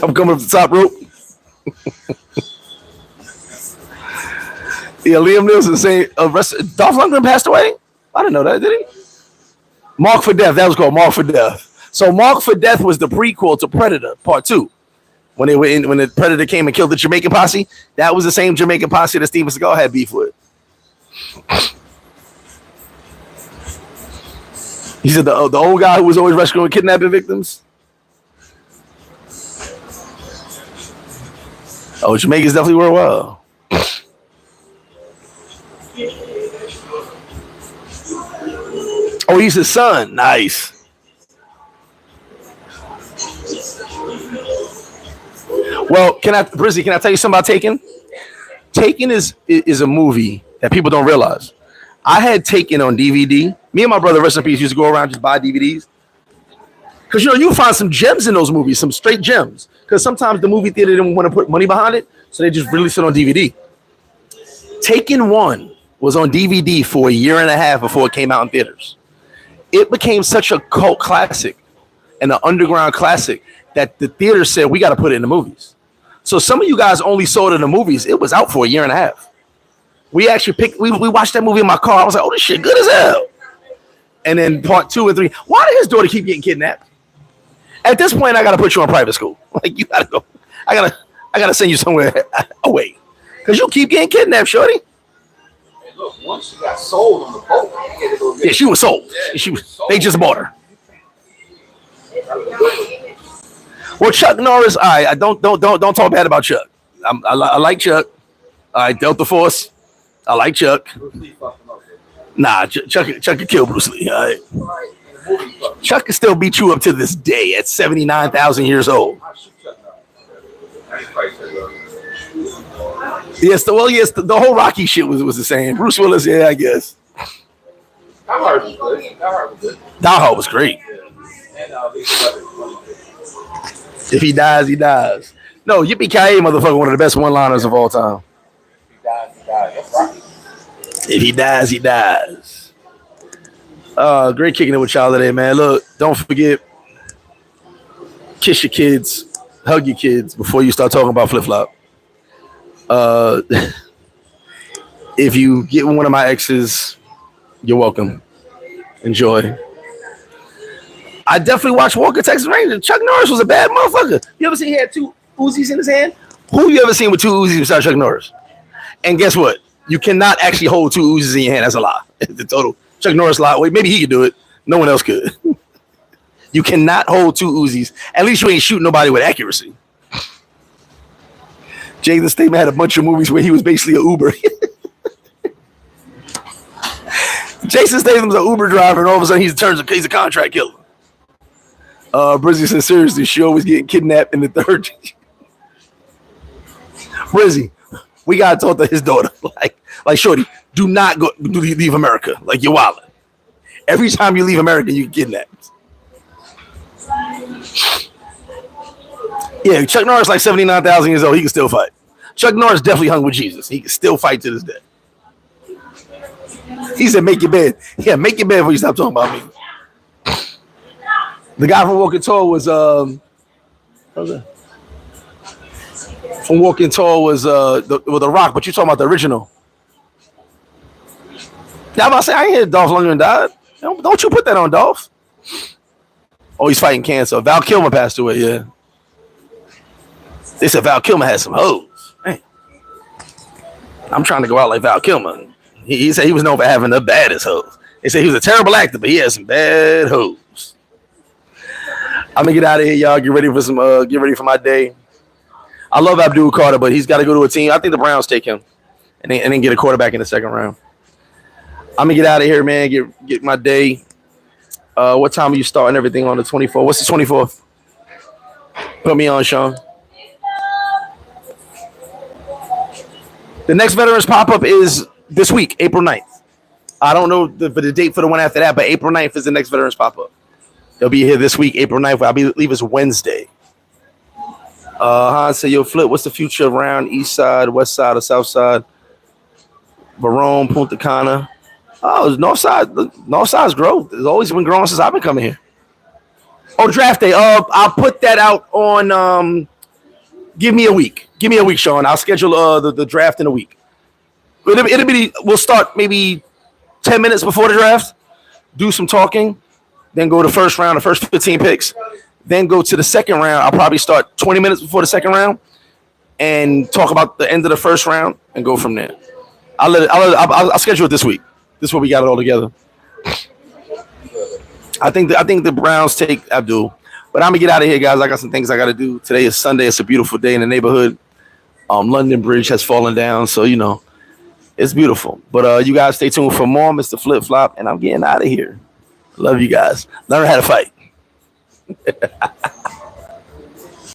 I'm coming up the top rope. Yeah, Liam Neeson saying Dolph Lundgren passed away? I didn't know that, did he? Mark for Death. That was called Mark for Death. So Mark for Death was the prequel to Predator Part 2. When the Predator came and killed the Jamaican posse, that was the same Jamaican posse that Steven Seagal had beef with. He said the old guy who was always rescuing kidnapping victims. Oh, Jamaicans definitely were well. Oh, he's his son. Nice. Well, Brizzy, can I tell you something about Taken? Taken is a movie that people don't realize. I had Taken on DVD. Me and my brother, rest in peace, used to go around just buy DVDs. Because, you find some gems in those movies, some straight gems. Because sometimes the movie theater didn't want to put money behind it, so they just released it on DVD. Taken 1 was on DVD for a year and a half before it came out in theaters. It became such a cult classic and an underground classic that the theater said, we got to put it in the movies. So some of you guys only saw it in the movies. It was out for a year and a half. We actually we watched that movie in my car. I was like, oh, this shit good as hell. And then part 2 and 3, why did his daughter keep getting kidnapped? At this point, I got to put you in private school. Like, you got to go. I got to send you somewhere away. Because you keep getting kidnapped, shorty. Hey, look, once she got sold on the boat, yeah, she was sold. They just bought her. Well, Chuck Norris, I don't talk bad about Chuck. I like Chuck. I Delta Force. I like Chuck. Nah, Chuck could kill Bruce Lee. All right. Chuck can still beat you up to this day at 79,000 years old. Yes, the whole Rocky shit was the same. Bruce Willis, yeah, I guess. Die Hard was good. Die Hard was great. If he dies, he dies. No, Yippee-ki-yay, motherfucker, one of the best one-liners of all time. If he dies, he dies. That's Rocky. If he dies, he dies. Great kicking it with y'all today, man. Look, don't forget, kiss your kids, hug your kids before you start talking about flip-flop. If you get one of my exes, you're welcome. Enjoy. I definitely watched Walker, Texas Ranger. Chuck Norris was a bad motherfucker. You ever seen he had 2 Uzis in his hand? Who you ever seen with 2 Uzis besides Chuck Norris? And guess what? You cannot actually hold 2 Uzis in your hand. That's a lie. The total Chuck Norris lie. Wait, maybe he could do it. No one else could. You cannot hold 2 Uzis. At least you ain't shooting nobody with accuracy. Jason Statham had a bunch of movies where he was basically an Uber. Jason Statham's an Uber driver, and all of a sudden he's a contract killer. Brizzy said, seriously, she always getting kidnapped in the third. Brizzy, we gotta talk to his daughter. Like, shorty, do not leave America. Like, you're wilding. Every time you leave America, you get kidnapped. Yeah, Chuck Norris like 79,000 years old. He can still fight. Chuck Norris definitely hung with Jesus. He can still fight to this day. He said, make your bed. Yeah, make your bed before you stop talking about me. The guy from Walking Tall was from Walking Tall was the Rock, but you're talking about the original. Now I'm about to say, I ain't hear Dolph Lundgren died. Don't you put that on Dolph? Oh, he's fighting cancer. Val Kilmer passed away, yeah. They said Val Kilmer had some hoes. Man. I'm trying to go out like Val Kilmer. He said he was known for having the baddest hoes. They say he was a terrible actor, but he had some bad hoes. I'm gonna get out of here, y'all. Get ready for some. Get ready for my day. I love Abdul Carter, but he's got to go to a team. I think the Browns take him, and then get a quarterback in the second round. I'm gonna get out of here, man. Get my day. What time are you starting everything on the 24th? What's the 24th? Put me on, Sean. The next Veterans Pop-Up is this week, April 9th. I don't know the date for the one after that, but April 9th is the next Veterans Pop-Up. They'll be here this week, April 9th. I believe it's Wednesday. Say, yo, Flip, what's the future around East Side, West Side, or South Side? Barone, Punta Cana. Oh, North Side. North Side's growth. It's always been growing since I've been coming here. Oh, draft day. I'll put that out on. Give me a week. Give me a week, Sean. I'll schedule the draft in a week. It'll be. We'll start maybe 10 minutes before the draft. Do some talking, then go to the first round, the first 15 picks. Then go to the second round. I'll probably start 20 minutes before the second round, and talk about the end of the first round, and go from there. I'll schedule it this week. This is what we got it all together. I think the Browns take Abdul, but I'm gonna get out of here, guys. I got some things I got to do. Today is Sunday. It's a beautiful day in the neighborhood. London Bridge has fallen down, so it's beautiful. But you guys stay tuned for more Mr. Flip Flop, and I'm getting out of here. Love you guys. Learn how to fight.